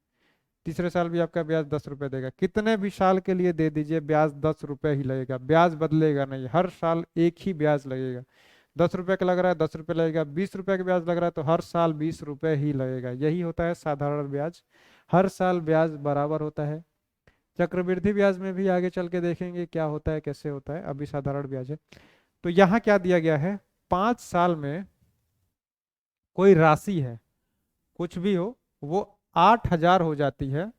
तीसरे साल भी आपका ब्याज 10 रुपए देगा। कितने भी साल के लिए दे दीजिए ब्याज 10 रुपए ही लगेगा, ब्याज बदलेगा नहीं, हर साल एक ही ब्याज लगेगा। 10 रुपए का लग रहा है 10 रुपए लगेगा, 20 रुपए का ब्याज लग रहा है तो हर साल 20 रुपए ही लगेगा। यही होता है साधारण ब्याज, हर साल ब्याज बराबर होता है। चक्रवृद्धि ब्याज में भी आगे चल के देखेंगे क्या होता है कैसे होता है, अभी साधारण ब्याज है। तो यहाँ क्या दिया गया है, 5 साल में कोई राशि है, कुछ भी हो, वो 8,000 हो जाती है,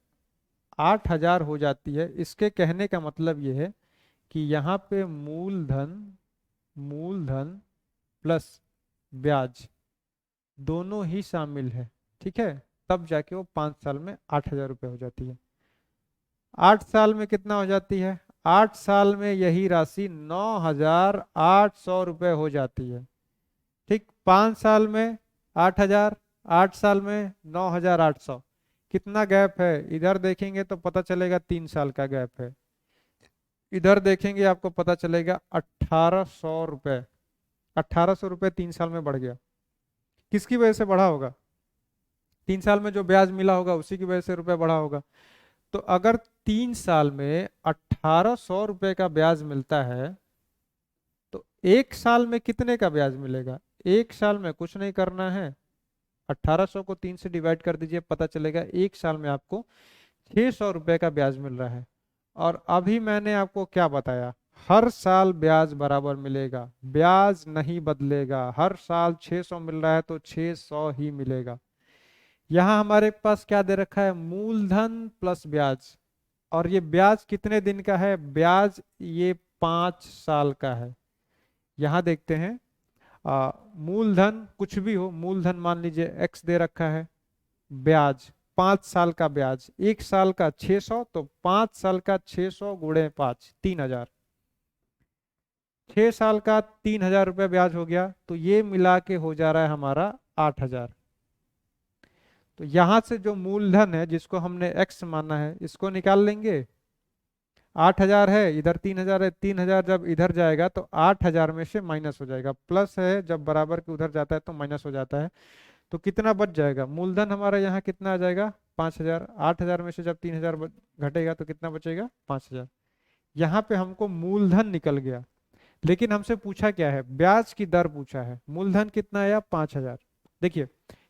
8,000 हो जाती है। इसके कहने का मतलब ये है कि यहाँ पे मूलधन प्लस ब्याज दोनों ही शामिल है। ठीक है, तब जाके वो 5 साल में 8,000 रुपये हो जाती है। 8 साल में कितना हो जाती है, 8 साल में यही राशि 9,800 रुपये हो जाती है। ठीक, 5 साल में 8,000, 8 साल में 9,800, कितना गैप है, इधर देखेंगे तो पता चलेगा 3 साल का गैप है, इधर देखेंगे आपको पता चलेगा 1,800 रुपये। 1,800 रुपये 3 साल में बढ़ गया, किसकी वजह से बढ़ा होगा, 3 साल में जो ब्याज मिला होगा उसी की वजह से रुपया बढ़ा होगा। तो अगर 3 साल में 1,800 रुपये का ब्याज मिलता है तो 1 साल में कितने का ब्याज मिलेगा, 1 साल में कुछ नहीं करना है, 1800 को 3 से डिवाइड कर दीजिए, पता चलेगा एक साल में आपको 600 रुपए का ब्याज मिल रहा है। और अभी मैंने आपको क्या बताया, हर साल ब्याज बराबर मिलेगा, ब्याज नहीं बदलेगा। हर साल 600 मिल रहा है तो 600 ही मिलेगा। यहाँ हमारे पास क्या दे रखा है, मूलधन प्लस ब्याज। और ये ब्याज कितने दिन का है, ब्याज ये 5 साल का है। यहाँ देखते हैं मूलधन कुछ भी हो, मूलधन मान लीजिए x दे रखा है, ब्याज 5 साल का ब्याज, एक साल का 600, तो 5 साल का 600 गुणे 5, 3000। 6 साल का 3000 रुपये ब्याज हो गया, तो ये मिला के हो जा रहा है हमारा 8000। तो यहां से जो मूलधन है जिसको हमने x माना है इसको निकाल लेंगे। 8000 है, इधर 3000 है, 3000 जब इधर जाएगा तो 8000 में से माइनस हो जाएगा, प्लस है जब बराबर के उधर जाता है तो माइनस हो जाता है। तो कितना बच जाएगा, मूलधन हमारा यहाँ कितना आ जाएगा 5000। 8000 में से जब 3000 घटेगा तो कितना बचेगा 5000। यहाँ पे हमको मूलधन निकल गया, लेकिन हमसे पूछा क्या है, ब्याज की दर पूछा है। मूलधन कितना आया 5000। देखिए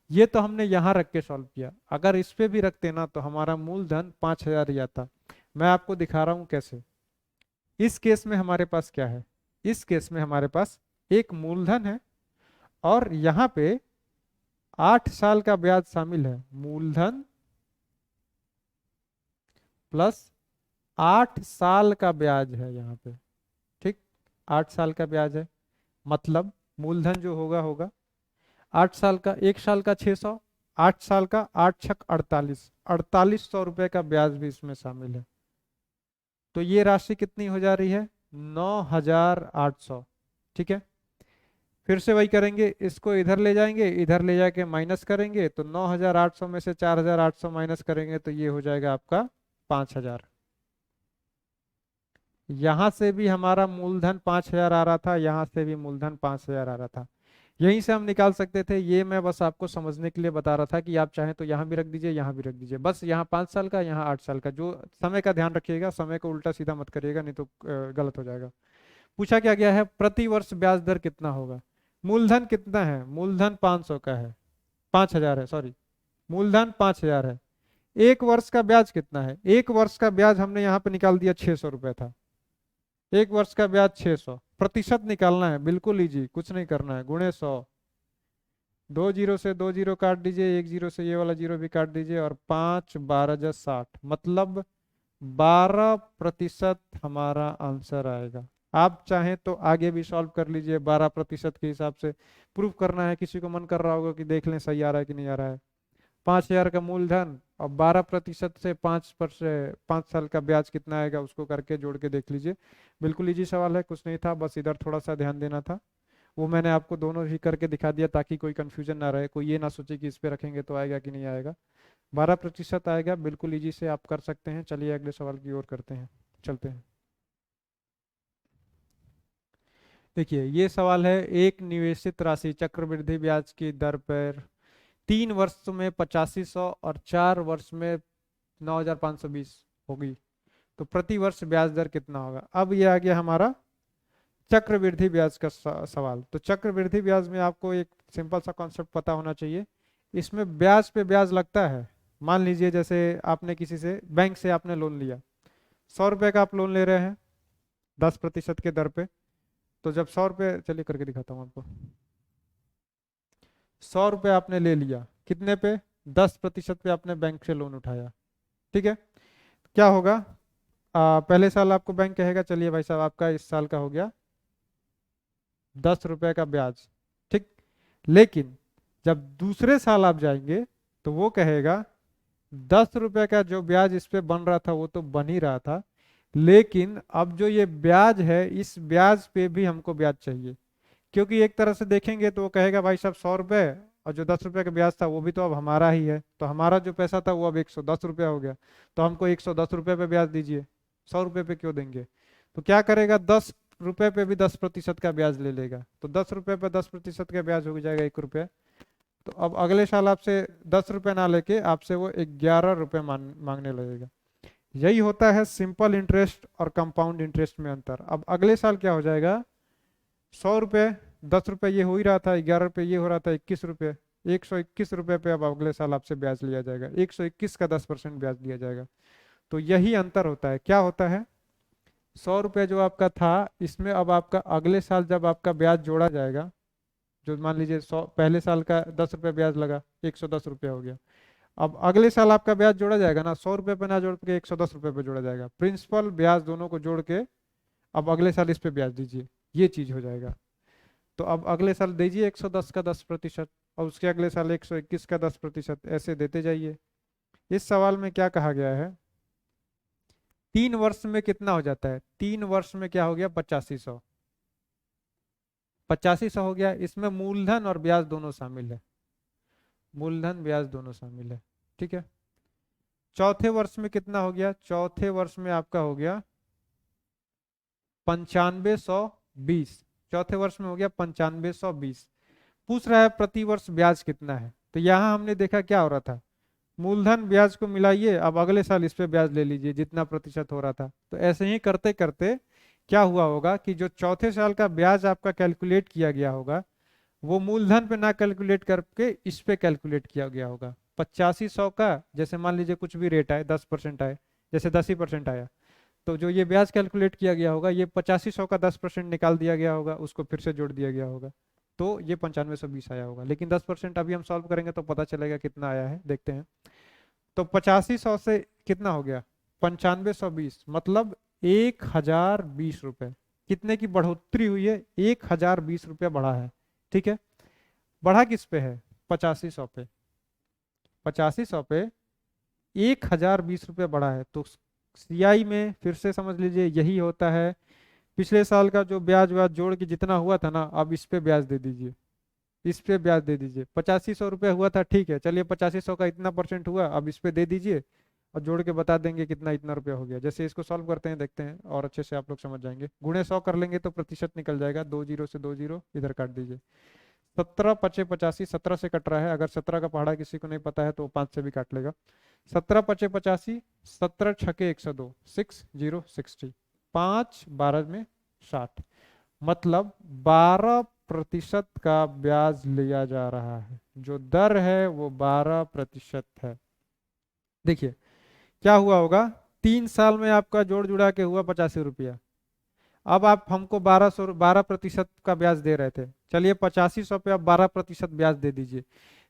ये तो हमने यहाँ रख के सॉल्व किया, अगर इस पे भी रखते ना तो हमारा मूलधन 5000 ही आता। मैं आपको दिखा रहा हूँ कैसे। इस केस में हमारे पास क्या है, इस केस में हमारे पास एक मूलधन है और यहाँ पे 8 साल का ब्याज शामिल है। मूलधन प्लस 8 साल का ब्याज है यहाँ पे, ठीक। 8 साल का ब्याज है, मतलब मूलधन जो होगा होगा 8 साल का, एक साल का 600, 8 साल का 8 छक 48, 4800 रुपए का ब्याज भी इसमें शामिल है। तो ये राशि कितनी हो जा रही है 9800, ठीक है। फिर से वही करेंगे, इसको इधर ले जाएंगे, इधर ले जाके माइनस करेंगे, तो 9800 में से 4800 माइनस करेंगे तो ये हो जाएगा आपका 5000। यहां से भी हमारा मूलधन 5000 आ रहा था, यहां से भी मूलधन 5000 आ रहा था। यहीं से हम निकाल सकते थे, ये मैं बस आपको समझने के लिए बता रहा था कि आप चाहें तो यहाँ भी रख दीजिए, यहाँ भी रख दीजिए। बस यहाँ 5 साल का, यहाँ 8 साल का, जो समय का ध्यान रखिएगा, समय को उल्टा सीधा मत करिएगा, नहीं तो गलत हो जाएगा। पूछा क्या गया है, प्रति वर्ष ब्याज दर कितना होगा। मूलधन कितना है, मूलधन 500 का है, 5000 है, सॉरी, मूलधन 5000 है। एक वर्ष का ब्याज कितना है, एक वर्ष का ब्याज हमने यहाँ पे निकाल दिया 600 रुपये था। एक वर्ष का ब्याज 600, प्रतिशत निकालना है, बिल्कुल इजी, कुछ नहीं करना है, गुणे 100। 2 जीरो से 2 जीरो काट दीजिए, 1 जीरो से ये वाला जीरो भी काट दीजिए, और 5 12 × 60, मतलब 12% हमारा आंसर आएगा। आप चाहें तो आगे भी सॉल्व कर लीजिए 12% के हिसाब से। प्रूफ करना है, किसी को मन कर रहा होगा कि देख लें सही आ रहा है कि नहीं आ रहा है। 5000 का मूलधन और 12% से 5 साल का ब्याज कितना आएगा उसको करके जोड़ के देख लीजिए। बिल्कुल इजी सवाल है, कुछ नहीं था, बस इधर थोड़ा सा ध्यान देना था। वो मैंने आपको दोनों ही करके दिखा दिया ताकि कोई कंफ्यूजन ना रहे, कोई ये ना सोचे कि इस पे रखेंगे तो आएगा कि नहीं आएगा। 12% आएगा, बिल्कुल इजी से आप कर सकते हैं। चलिए अगले सवाल की ओर करते हैं, चलते हैं। देखिए ये सवाल है, एक निवेशित राशि चक्रवृद्धि ब्याज की दर पर 3 वर्ष में 8500 और 4 वर्ष में 9520 होगी, तो प्रति वर्ष ब्याज दर कितना होगा। अब ये आ गया हमारा चक्रवृद्धि ब्याज का सवाल। तो चक्रवृद्धि ब्याज में आपको एक सिंपल सा कॉन्सेप्ट पता होना चाहिए। इसमें ब्याज पे ब्याज लगता है। मान लीजिए जैसे आपने किसी से, बैंक से आपने लोन लिया, 100 रुपए का आप लोन ले रहे हैं 10% के दर पे। तो जब 100 रुपये, चलिए करके दिखाता हूँ आपको। 100 रुपये आपने ले लिया, कितने पे, 10% पे आपने बैंक से लोन उठाया, ठीक है। क्या होगा, पहले साल आपको बैंक कहेगा चलिए भाई साहब आपका इस साल का हो गया 10 रुपए का ब्याज, ठीक। लेकिन जब दूसरे साल आप जाएंगे तो वो कहेगा 10 रुपए का जो ब्याज इस पे बन रहा था वो तो बन ही रहा था, लेकिन अब जो ये ब्याज है इस ब्याज पे भी हमको ब्याज चाहिए। क्योंकि एक तरह से देखेंगे तो वो कहेगा भाई साहब 100 रुपए, और जो 10 रुपए का ब्याज था वो भी तो अब हमारा ही है, तो हमारा जो पैसा था वो अब 110 रुपया हो गया, तो हमको 110 रुपये पे ब्याज दीजिए, 100 रुपये पे क्यों देंगे। तो क्या करेगा, 10 रुपये पे भी 10% का ब्याज ले लेगा, तो 10 रुपये पे 10% का ब्याज हो जाएगा 1 रुपया। तो अब अगले साल आपसे 10 रुपये ना लेके आपसे वो 11 रुपये मांगने लगेगा। यही होता है सिंपल इंटरेस्ट और कंपाउंड इंटरेस्ट में अंतर। अब अगले साल क्या हो जाएगा, 100 रुपये, 10 रुपये ये हो ही रहा था, 11 रुपये ये हो रहा था 21 रुपये, 121 रुपये पे अब अगले साल आपसे ब्याज लिया जाएगा, 121 का 10% ब्याज लिया जाएगा। तो यही अंतर होता है। क्या होता है, 100 रुपये जो आपका था, इसमें अब आपका अगले साल जब आपका ब्याज जोड़ा जाएगा, जो मान लीजिए 100 पहले साल का 10 रुपये ब्याज लगा, 110 रुपये हो गया। अब अगले साल आपका ब्याज जोड़ा जाएगा ना, 100 रुपये पे ना जोड़ के 110 रुपये पे जोड़ा जाएगा, प्रिंसिपल ब्याज दोनों को जोड़ के अब अगले साल इस पे ब्याज दीजिए, ये चीज हो जाएगा। तो अब अगले साल दीजिए 110 का 10%, और उसके अगले साल 121 का 10%, ऐसे देते जाइए। इस सवाल में क्या कहा गया है, 3 वर्ष में कितना हो जाता है, 3 वर्ष में क्या हो गया, 8500, 8500 हो गया। इसमें मूलधन और ब्याज दोनों शामिल है, मूलधन ब्याज दोनों शामिल है, ठीक है। चौथे वर्ष में कितना हो गया, चौथे वर्ष में आपका हो गया 9520, चौथे वर्ष में हो गया 9520। पूछ रहा है प्रति वर्ष ब्याज कितना है, तो यहां हमने देखा क्या हो रहा था, मूलधन ब्याज को मिलाइए, अब अगले साल इस पे ब्याज ले लीजिए जितना प्रतिशत हो रहा था। तो ऐसे ही करते करते क्या हुआ होगा कि जो चौथे साल का ब्याज आपका कैलकुलेट किया गया होगा, वो मूलधन पे ना कैलकुलेट करके इस पे कैलकुलेट किया गया होगा। 8500 का जैसे मान लीजिए कुछ भी रेट आए, 10% आए, जैसे 10% आया, तो जो ये ब्याज कैलकुलेट किया गया होगा, ये 8500 का 10% निकाल दिया गया होगा, उसको फिर से जोड़ दिया गया होगा, तो ये 9520 आया होगा। लेकिन 10% अभी हम सॉल्व करेंगे तो पता चलेगा कितना आया है, देखते हैं। तो 8500 से कितना हो गया, 9520, मतलब 1020 रुपये। कितने की बढ़ोतरी हुई है, 1020 रुपया बढ़ा है, ठीक है। बढ़ा किस पे है, 8500 पे, 8500 पे 1020 रुपया बढ़ा है। तो सीआई में फिर से समझ लीजिए यही होता है, पिछले साल का जो ब्याज व्याज जोड़ के जितना हुआ था ना, अब इस पे ब्याज दे दीजिए, इस पे ब्याज दे दीजिए। 8500 रुपये हुआ था, ठीक है, चलिए 8500 का इतना परसेंट हुआ, अब इस पे दे दीजिए और जोड़ के बता देंगे कितना इतना रुपया हो गया। जैसे इसको सॉल्व करते हैं, देखते हैं, और अच्छे से आप लोग समझ जाएंगे। गुणे 100 कर लेंगे तो प्रतिशत निकल जाएगा, 2 जीरो से 2 जीरो इधर काट दीजिए। 17 × 5 = 85, 17 से कट रहा है, अगर 17 का पहाड़ा किसी को नहीं पता है तो 5 से भी काट लेगा। 17 × 5 = 85, 17 × 6 = 102, 6060, 5 12 में 60, मतलब 12% का ब्याज लिया जा रहा है। जो दर है वो 12% है। देखिए क्या हुआ होगा, 3 साल में आपका जोड़ जुड़ा के हुआ 85 रुपया। अब आप हमको 12% का ब्याज दे रहे थे, चलिए 8500 पे अब 12% ब्याज दे दीजिए।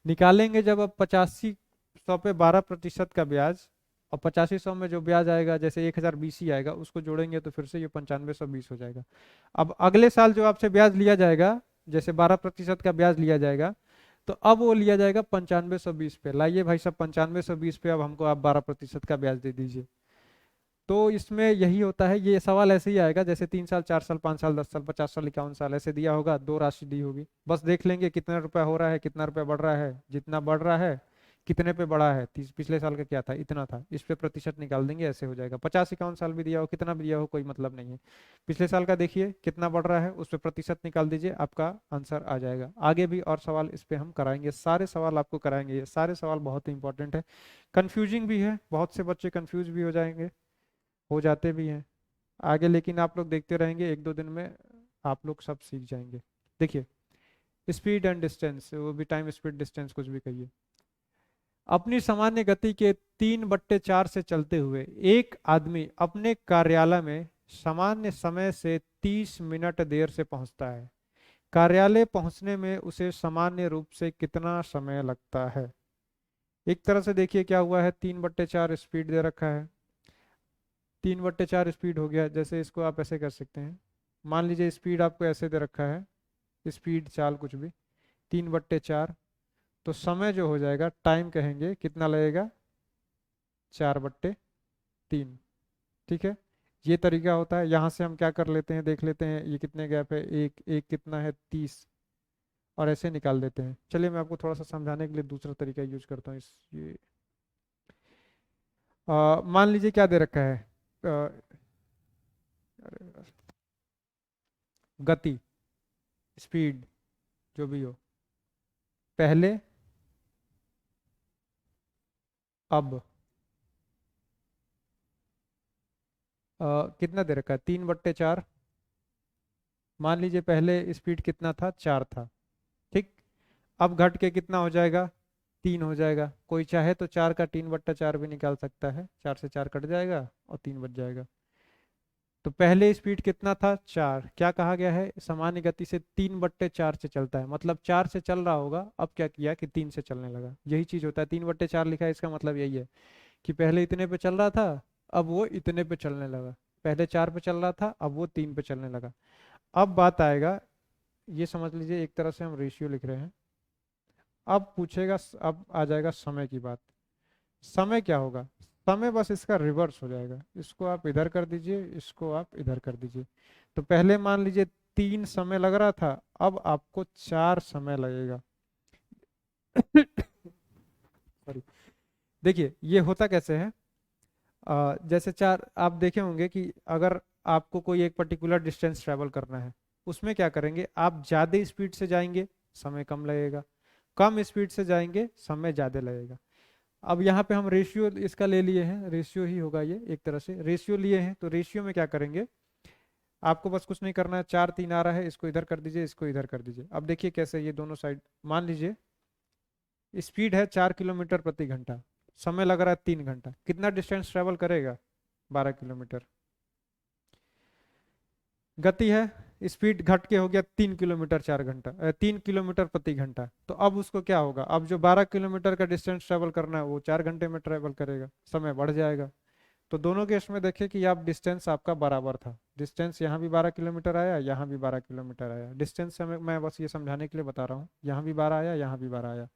निकालेंगे जब अब 8500 पे 12% का ब्याज, और 8500 में जो ब्याज आएगा, जैसे 1020 ही आएगा, उसको जोड़ेंगे तो फिर से ये 9520 हो जाएगा। अब अगले साल जो आपसे ब्याज लिया जाएगा, जैसे 12% का ब्याज लिया जाएगा, तो अब वो लिया जाएगा 9520 पे। लाइए भाई साहब 9520 पे अब हमको आप 12% का ब्याज दे दीजिए। तो इसमें यही होता है, ये सवाल ऐसे ही आएगा जैसे 3 साल, 4 साल, 5 साल, 10 साल, 50 साल, 51 साल ऐसे दिया होगा, दो राशि दी होगी, बस देख लेंगे कितना रुपया हो रहा है, कितना रुपया बढ़ रहा है, जितना बढ़ रहा है कितने पे बढ़ा है, पिछले साल का क्या था, इतना था, इस पे प्रतिशत निकाल देंगे, ऐसे हो जाएगा। 50 51 साल भी दिया हो, कितना भी दिया हो, कोई मतलब नहीं है। पिछले साल का देखिए कितना बढ़ रहा है, उस पर प्रतिशत निकाल दीजिए, आपका आंसर आ जाएगा। आगे भी और सवाल इस पे हम कराएंगे, सारे सवाल आपको कराएंगे, ये सारे सवाल बहुत ही इंपॉर्टेंट है। कंफ्यूजिंग भी है, बहुत से बच्चे कंफ्यूज भी हो जाएंगे, हो जाते भी हैं आगे, लेकिन आप लोग देखते रहेंगे, 1 2 दिन में आप लोग सब सीख जाएंगे। देखिए स्पीड एंड डिस्टेंस, वो भी टाइम स्पीड डिस्टेंस कुछ भी कहिए। अपनी सामान्य गति के 3/4 से चलते हुए एक आदमी अपने कार्यालय में सामान्य समय से 30 मिनट देर से पहुंचता है। कार्यालय पहुंचने में उसे सामान्य रूप से कितना समय लगता है। एक तरह से देखिए क्या हुआ है, 3/4 स्पीड दे रखा है, 3/4 स्पीड हो गया। जैसे इसको आप ऐसे कर सकते हैं, मान लीजिए स्पीड आपको ऐसे दे रखा है, स्पीड चाल कुछ भी, 3/4, तो समय जो हो जाएगा, टाइम कहेंगे कितना लगेगा, 4/3, ठीक है। ये तरीका होता है। यहाँ से हम क्या कर लेते हैं, देख लेते हैं ये कितने गैप है, एक एक कितना है, 30, और ऐसे निकाल देते हैं। चलिए मैं आपको थोड़ा सा समझाने के लिए दूसरा तरीका यूज करता हूँ। इस ये मान लीजिए क्या दे रखा है, अरे यार, गति, स्पीड जो भी हो, पहले, अब, कितना दे रखा है, 3/4। मान लीजिए पहले स्पीड कितना था, 4 था, ठीक। अब घट के कितना हो जाएगा, 3 हो जाएगा। कोई चाहे तो 4 का 3/4 भी निकाल सकता है, 4 से 4 कट जाएगा और 3 बच जाएगा। तो पहले स्पीड कितना था, 4। क्या कहा गया है, सामान्य गति से 3/4 से चलता है, मतलब 4 से चल रहा होगा, अब क्या किया कि 3 से चलने लगा। यही चीज होता है, 3/4 लिखा है, इसका मतलब यही है कि पहले इतने पे चल रहा था, अब वो इतने पे चलने लगा। पहले 4 पे चल रहा था, अब वो 3 पे चलने लगा। अब बात आएगा, ये समझ लीजिए एक तरह से हम रेशियो लिख रहे हैं। अब पूछेगा, अब आ जाएगा समय की बात। समय क्या होगा, समय बस इसका रिवर्स हो जाएगा। इसको आप इधर कर दीजिए, इसको आप इधर कर दीजिए। तो पहले मान लीजिए 3 समय लग रहा था, अब आपको 4 समय लगेगा। सॉरी। देखिए ये होता कैसे है, जैसे 4 आप देखे होंगे कि अगर आपको कोई एक पर्टिकुलर डिस्टेंस ट्रेवल करना है, उसमें क्या करेंगे, आप ज़्यादा स्पीड से जाएंगे, समय कम लगेगा, कम स्पीड से जाएंगे, समय ज़्यादा लगेगा। अब यहाँ पे हम रेशियो इसका ले लिए हैं, रेशियो ही होगा ये एक तरह से, रेशियो लिए हैं। तो रेशियो में क्या करेंगे, आपको बस कुछ नहीं करना है, 4 3 आ रहा है, इसको इधर कर दीजिए, इसको इधर कर दीजिए। अब देखिए कैसे ये दोनों साइड, मान लीजिए स्पीड है 4 किलोमीटर प्रति घंटा, समय लग रहा है 3 घंटा, कितना डिस्टेंस ट्रेवल करेगा, 12 किलोमीटर। गति है, स्पीड घट के हो गया 3 किलोमीटर 4 घंटा, 3 किलोमीटर प्रति घंटा। तो अब उसको क्या होगा, अब जो 12 किलोमीटर का डिस्टेंस ट्रेवल करना है वो 4 घंटे में ट्रेवल करेगा, समय बढ़ जाएगा। तो दोनों केस में देखें कि आप डिस्टेंस आपका बराबर था, डिस्टेंस यहाँ भी 12 किलोमीटर आया, यहाँ भी 12 किलोमीटर आया। डिस्टेंस से मैं बस ये समझाने के लिए बता रहा हूँ, यहाँ भी 12 आया, यहाँ भी 12 आया।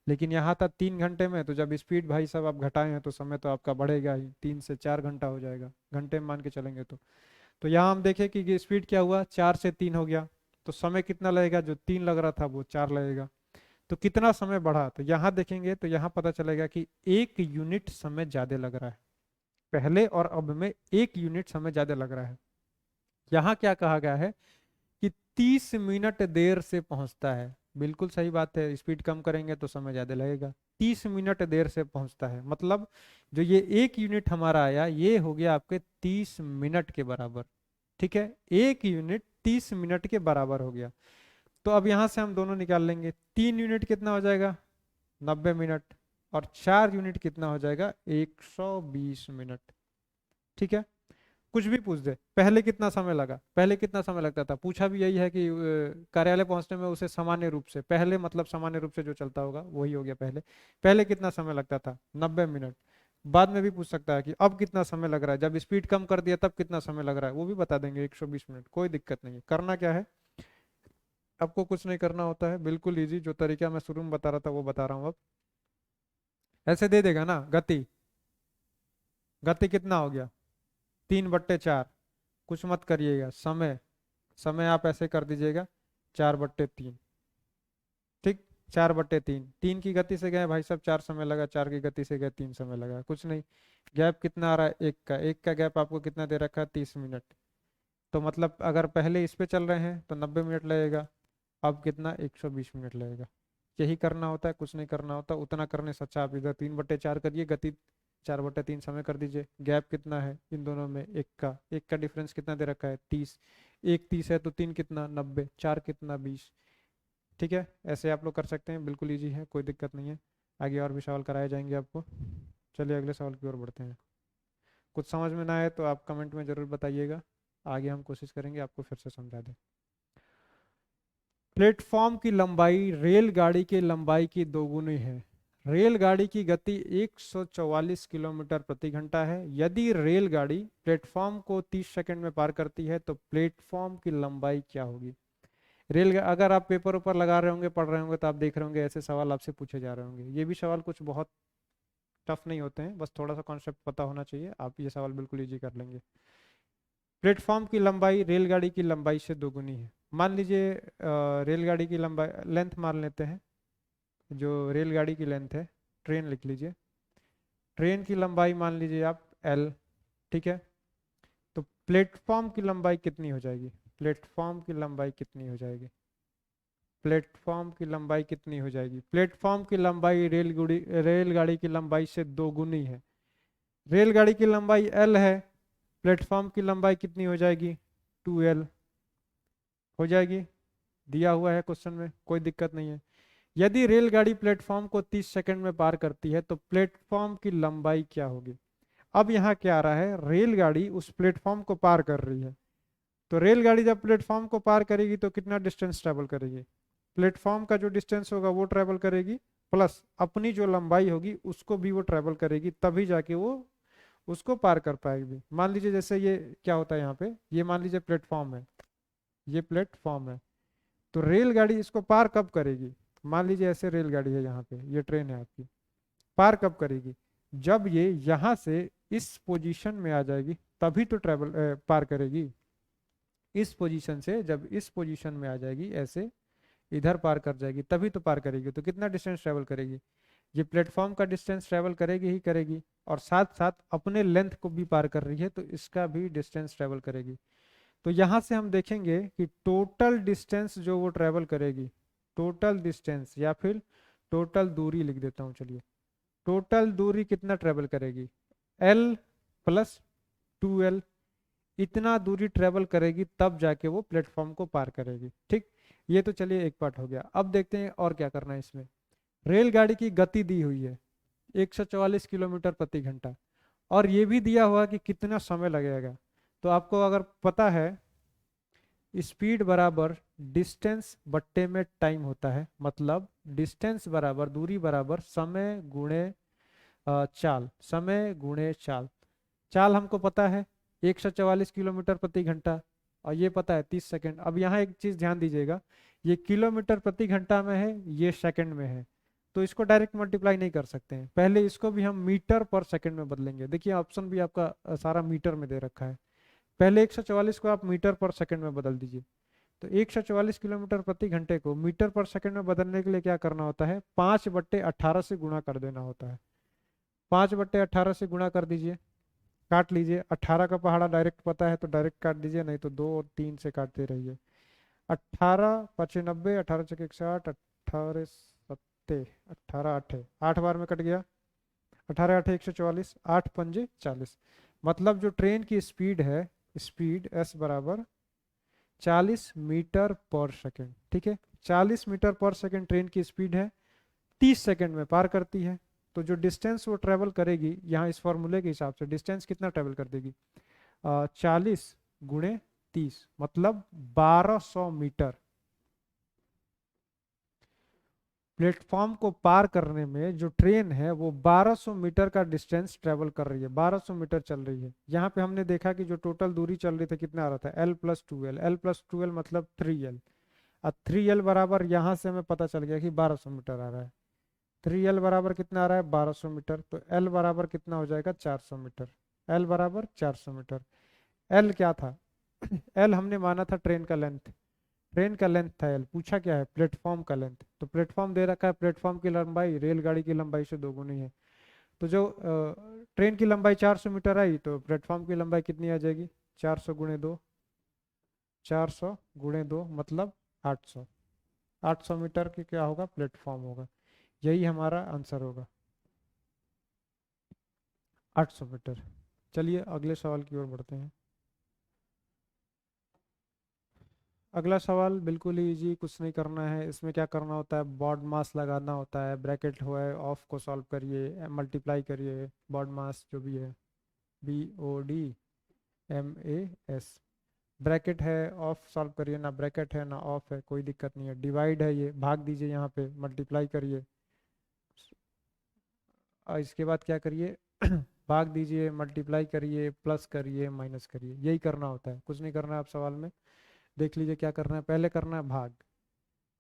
लेकिन यहाँ था 3 घंटे में, तो जब स्पीड भाई साहब आप घटाए हैं तो समय तो आपका बढ़ेगा ही, 3 से 4 घंटा हो जाएगा, घंटे में मान के चलेंगे तो यहाँ हम देखें कि स्पीड क्या हुआ, 4 से 3 हो गया। तो समय कितना लगेगा, जो 3 लग रहा था वो 4 लगेगा। तो कितना समय बढ़ा, तो यहाँ देखेंगे तो यहाँ पता चलेगा कि 1 यूनिट समय ज्यादा लग रहा है, पहले और अब में 1 यूनिट समय ज्यादा लग रहा है। यहाँ क्या कहा गया है कि 30 मिनट देर से पहुंचता है, बिल्कुल सही बात है, स्पीड कम करेंगे तो समय ज्यादा लगेगा। 30 मिनट देर से पहुंचता है, मतलब जो ये 1 यूनिट हमारा आया ये हो गया आपके 30 मिनट के बराबर। ठीक है, 1 यूनिट 30 मिनट के बराबर हो गया। तो अब यहां से हम दोनों निकाल लेंगे, 3 यूनिट कितना हो जाएगा, 90 मिनट, और 4 यूनिट कितना हो जाएगा, 120 मिनट। ठीक है, कुछ भी पूछ दे, पहले कितना समय लगा, पहले कितना समय लगता था, पूछा भी यही है कि कार्यालय पहुंचने में उसे सामान्य रूप से, पहले मतलब सामान्य रूप से जो चलता होगा वही हो गया पहले, पहले कितना समय लगता था, 90 मिनट। बाद में भी पूछ सकता है कि अब कितना समय लग रहा है, जब स्पीड कम कर दिया तब कितना समय लग रहा है, वो भी बता देंगे 120 मिनट, कोई दिक्कत नहीं है। करना क्या है, आपको कुछ नहीं करना होता है, बिल्कुल इजी, जो तरीका मैं शुरू में बता रहा था वो बता रहा हूँ अब। ऐसे दे देगा ना, गति, गति कितना हो गया, 3/4, कुछ मत करिएगा, समय, समय आप ऐसे कर दीजिएगा 4/3। ठीक, 4/3, 3 की गति से गए भाई साहब 4 समय लगा, 4 की गति से गए 3 समय लगा, कुछ नहीं। गैप कितना आ रहा है, एक का गैप आपको कितना दे रखा है, 30 मिनट। तो मतलब अगर पहले इस पे चल रहे हैं तो 90 मिनट लगेगा, अब कितना, 120 मिनट लगेगा। यही करना होता है, कुछ नहीं करना होता, उतना करने से अच्छा आप इधर 3/4 करिए, गति 4/3 समय कर दीजिए। गैप कितना है इन दोनों में, एक का डिफरेंस कितना दे रखा है, 30। एक 30 है तो 3 कितना, 90, 4 कितना, 20। ठीक है, ऐसे आप लोग कर सकते हैं, बिल्कुल ईजी है, कोई दिक्कत नहीं है। आगे और भी सवाल कराए जाएंगे आपको। चलिए अगले सवाल की ओर बढ़ते हैं। कुछ समझ में ना आए तो आप कमेंट में ज़रूर बताइएगा, आगे हम कोशिश करेंगे आपको फिर से समझा दें। प्लेटफॉर्म की लंबाई रेलगाड़ी की लंबाई की दोगुनी है। रेलगाड़ी की गति 144 किलोमीटर प्रति घंटा है। यदि रेलगाड़ी प्लेटफॉर्म को 30 सेकंड में पार करती है तो प्लेटफॉर्म की लंबाई क्या होगी। रेल, अगर आप पेपर ऊपर लगा रहे होंगे, पढ़ रहे होंगे, तो आप देख रहे होंगे ऐसे सवाल आपसे पूछे जा रहे होंगे। ये भी सवाल कुछ बहुत टफ नहीं होते हैं, बस थोड़ा सा कॉन्सेप्ट पता होना चाहिए, आप ये सवाल बिल्कुल ईजी कर लेंगे। प्लेटफॉर्म की लंबाई रेलगाड़ी की लंबाई से दोगुनी है। मान लीजिए रेलगाड़ी की लंबाई, लेंथ मान लेते हैं, जो रेलगाड़ी की लेंथ है, ट्रेन लिख लीजिए, ट्रेन की लंबाई मान लीजिए आप L। ठीक है, तो प्लेटफॉर्म की लंबाई कितनी हो जाएगी, प्लेटफॉर्म की लंबाई कितनी हो जाएगी, प्लेटफॉर्म की लंबाई कितनी हो जाएगी, प्लेटफॉर्म की लंबाई रेलगाड़ी की लंबाई से दोगुनी है। रेलगाड़ी की लंबाई L है, प्लेटफॉर्म की लंबाई कितनी हो जाएगी, 2L हो जाएगी, दिया हुआ है क्वेश्चन में, कोई दिक्कत नहीं है। यदि रेलगाड़ी प्लेटफॉर्म को 30 सेकंड में पार करती है तो प्लेटफॉर्म की लंबाई क्या होगी। अब यहाँ क्या आ रहा है, रेलगाड़ी उस प्लेटफॉर्म को पार कर रही है, तो रेलगाड़ी जब प्लेटफॉर्म को पार करेगी तो कितना डिस्टेंस ट्रेवल करेगी, प्लेटफॉर्म का जो डिस्टेंस होगा वो ट्रेवल करेगी, प्लस अपनी जो लंबाई होगी उसको भी वो ट्रेवल करेगी, तभी जाके वो उसको पार कर पाएगी। मान लीजिए जैसे ये क्या होता है यहाँ पे, ये मान लीजिए प्लेटफॉर्म है, ये प्लेटफॉर्म है, तो रेलगाड़ी इसको पार कब करेगी। मान लीजिए ऐसे रेलगाड़ी है, यहाँ पे ये ट्रेन है आपकी, पार कब करेगी, जब ये यहाँ से इस पोजीशन में आ जाएगी तभी तो ट्रेवल पार करेगी। इस पोजीशन से जब इस पोजीशन में आ जाएगी, ऐसे इधर पार कर जाएगी तभी तो पार करेगी। तो कितना डिस्टेंस ट्रेवल करेगी, ये प्लेटफॉर्म का डिस्टेंस ट्रेवल करेगी ही करेगी, और साथ साथ अपने लेंथ को भी पार कर रही है तो इसका भी डिस्टेंस ट्रेवल करेगी। तो यहाँ से हम देखेंगे कि टोटल डिस्टेंस जो वो ट्रेवल करेगी, टोटल डिस्टेंस या फिर टोटल दूरी लिख देता हूँ, चलिए टोटल दूरी कितना ट्रेवल करेगी, L प्लस 2L, इतना दूरी ट्रेवल करेगी तब जाके वो प्लेटफॉर्म को पार करेगी। ठीक, ये तो चलिए एक पार्ट हो गया। अब देखते हैं और क्या करना है इसमें। रेलगाड़ी की गति दी हुई है 144 किलोमीटर प्रति घंटा, और ये भी दिया हुआ कि कितना समय लगेगा। तो आपको अगर पता है स्पीड बराबर डिस्टेंस बट्टे में टाइम होता है, मतलब डिस्टेंस बराबर दूरी बराबर समय गुणे चाल, समय गुणे चाल। चाल हमको पता है 144 किलोमीटर प्रति घंटा, और ये पता है 30 सेकंड। अब यहाँ एक चीज ध्यान दीजिएगा, ये किलोमीटर प्रति घंटा में है, ये सेकंड में है, तो इसको डायरेक्ट मल्टीप्लाई नहीं कर सकते हैं, पहले इसको भी हम मीटर पर सेकंड में बदलेंगे। देखिए ऑप्शन भी आपका सारा मीटर में दे रखा है, पहले 144 को आप मीटर पर सेकंड में बदल दीजिए। तो 144 किलोमीटर प्रति घंटे को मीटर पर सेकंड में बदलने के लिए क्या करना होता है, 5/18 से गुणा कर देना होता है। 5/18 से गुणा कर दीजिए, काट लीजिए, 18 का पहाड़ा डायरेक्ट पता है तो डायरेक्ट काट दीजिए, नहीं तो 2 और 3 से काटते रहिए। 18×5 = 90, 18×6 = 18, 7, 18 8, 8 बार में कट गया, 18 8 144, 8×5 = 40। मतलब जो ट्रेन की स्पीड है, स्पीड S बराबर 40 मीटर पर सेकेंड। ठीक है, 40 मीटर पर सेकेंड ट्रेन की स्पीड है, 30 सेकेंड में पार करती है। तो जो डिस्टेंस वो ट्रेवल करेगी, यहाँ इस फॉर्मूले के हिसाब से डिस्टेंस कितना ट्रेवल कर देगी, 40×30 मतलब 1200 मीटर। प्लेटफॉर्म को पार करने में जो ट्रेन है वो 1200 मीटर का डिस्टेंस ट्रेवल कर रही है, 1200 मीटर चल रही है। यहाँ पे हमने देखा कि जो टोटल दूरी चल रही थी कितना आ रहा था, L+2L, L+2L मतलब 3L। अब 3L बराबर यहाँ से हमें पता चल गया कि 1200 मीटर आ रहा है। 3L बराबर कितना आ रहा है, 1200 मीटर, तो L बराबर कितना हो जाएगा, 400 मीटर। L बराबर 400 मीटर। L क्या था L हमने माना था ट्रेन का लेंथ, ट्रेन का लेंथ था L, पूछा क्या है, प्लेटफॉर्म का लेंथ। तो प्लेटफॉर्म दे रखा है, प्लेटफॉर्म की लंबाई रेलगाड़ी की लंबाई से दोगुनी है। तो जो ट्रेन की लंबाई 400 मीटर आई, तो प्लेटफॉर्म की लंबाई कितनी आ जाएगी, 400×2, 400×2 मतलब 800। 800 मीटर की क्या होगा, प्लेटफॉर्म होगा। यही हमारा आंसर होगा, 800 मीटर। चलिए अगले सवाल की ओर बढ़ते हैं। अगला सवाल बिल्कुल ही इजी, कुछ नहीं करना है। इसमें क्या करना होता है, बॉड मास लगाना होता है, ब्रैकेट हुआ है, ऑफ को सॉल्व करिए, मल्टीप्लाई करिए, बॉड मास जो भी है BODMAS, ब्रैकेट है, ऑफ सॉल्व करिए, ना ब्रैकेट है ना ऑफ है, कोई दिक्कत नहीं है। डिवाइड है, ये भाग दीजिए, यहाँ पे मल्टीप्लाई करिए, और इसके बाद क्या करिए भाग दीजिए, मल्टीप्लाई करिए, प्लस करिए, माइनस करिए, यही करना होता है, कुछ नहीं करना है। आप सवाल में देख लीजिए क्या करना है, पहले करना है भाग,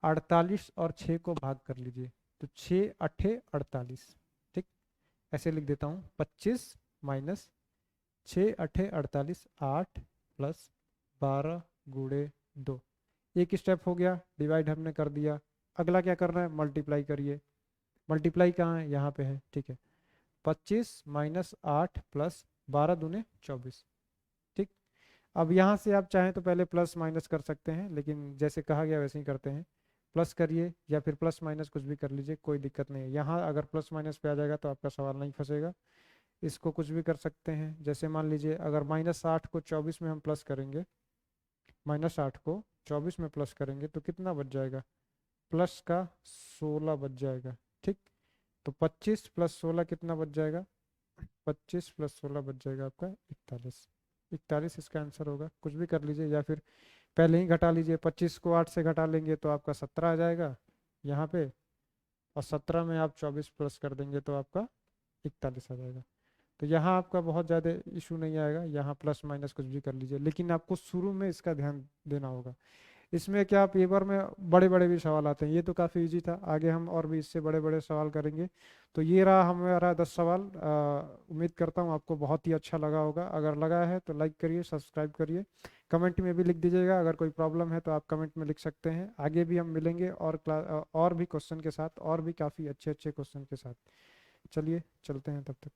48 और 6 को भाग कर लीजिए, तो 6×8 = 48। ठीक, ऐसे लिख देता हूँ, 25 माइनस 6×8 = 48, 8 प्लस 12×2। एक स्टेप हो गया, डिवाइड हमने कर दिया। अगला क्या करना है, मल्टीप्लाई करिए। मल्टीप्लाई कहाँ है, यहाँ पे है। ठीक है, 25 माइनस 8 प्लस 12×2 = 24। ठीक, अब यहाँ से आप चाहें तो पहले प्लस माइनस कर सकते हैं, लेकिन जैसे कहा गया वैसे ही करते हैं। प्लस करिए या फिर प्लस माइनस कुछ भी कर लीजिए, कोई दिक्कत नहीं है। यहाँ अगर प्लस माइनस पे आ जाएगा तो आपका सवाल नहीं फंसेगा। इसको कुछ भी कर सकते हैं, जैसे मान लीजिए अगर -8 को 24 में हम प्लस करेंगे, -8 को 24 में प्लस करेंगे तो कितना बच जाएगा, प्लस का 16 बच जाएगा। ठीक, तो 25 प्लस 16 कितना बच जाएगा? 25 प्लस 16 बच जाएगा आपका 41। 41 इसका आंसर होगा। कुछ भी कर लीजिए, या फिर पहले ही घटा लीजिए। 25 को 8 से घटा लेंगे तो आपका 17 आ जाएगा यहाँ पे, और 17 में आप 24 प्लस कर देंगे तो आपका 41 आ जाएगा। तो यहाँ आपका बहुत ज़्यादा इशू नहीं आएगा, यहाँ प्लस माइनस कुछ भी कर लीजिए, लेकिन आपको शुरू में इसका ध्यान देना होगा। इसमें क्या पेपर में बड़े बड़े भी सवाल आते हैं, ये तो काफ़ी इजी था, आगे हम और भी इससे बड़े बड़े सवाल करेंगे। तो ये रहा हमारा 10 सवाल। उम्मीद करता हूँ आपको बहुत ही अच्छा लगा होगा। अगर लगा है तो लाइक करिए, सब्सक्राइब करिए, कमेंट में भी लिख दीजिएगा। अगर कोई प्रॉब्लम है तो आप कमेंट में लिख सकते हैं। आगे भी हम मिलेंगे और क्लास और भी क्वेश्चन के साथ, और भी काफ़ी अच्छे अच्छे क्वेश्चन के साथ। चलिए चलते हैं तब तक।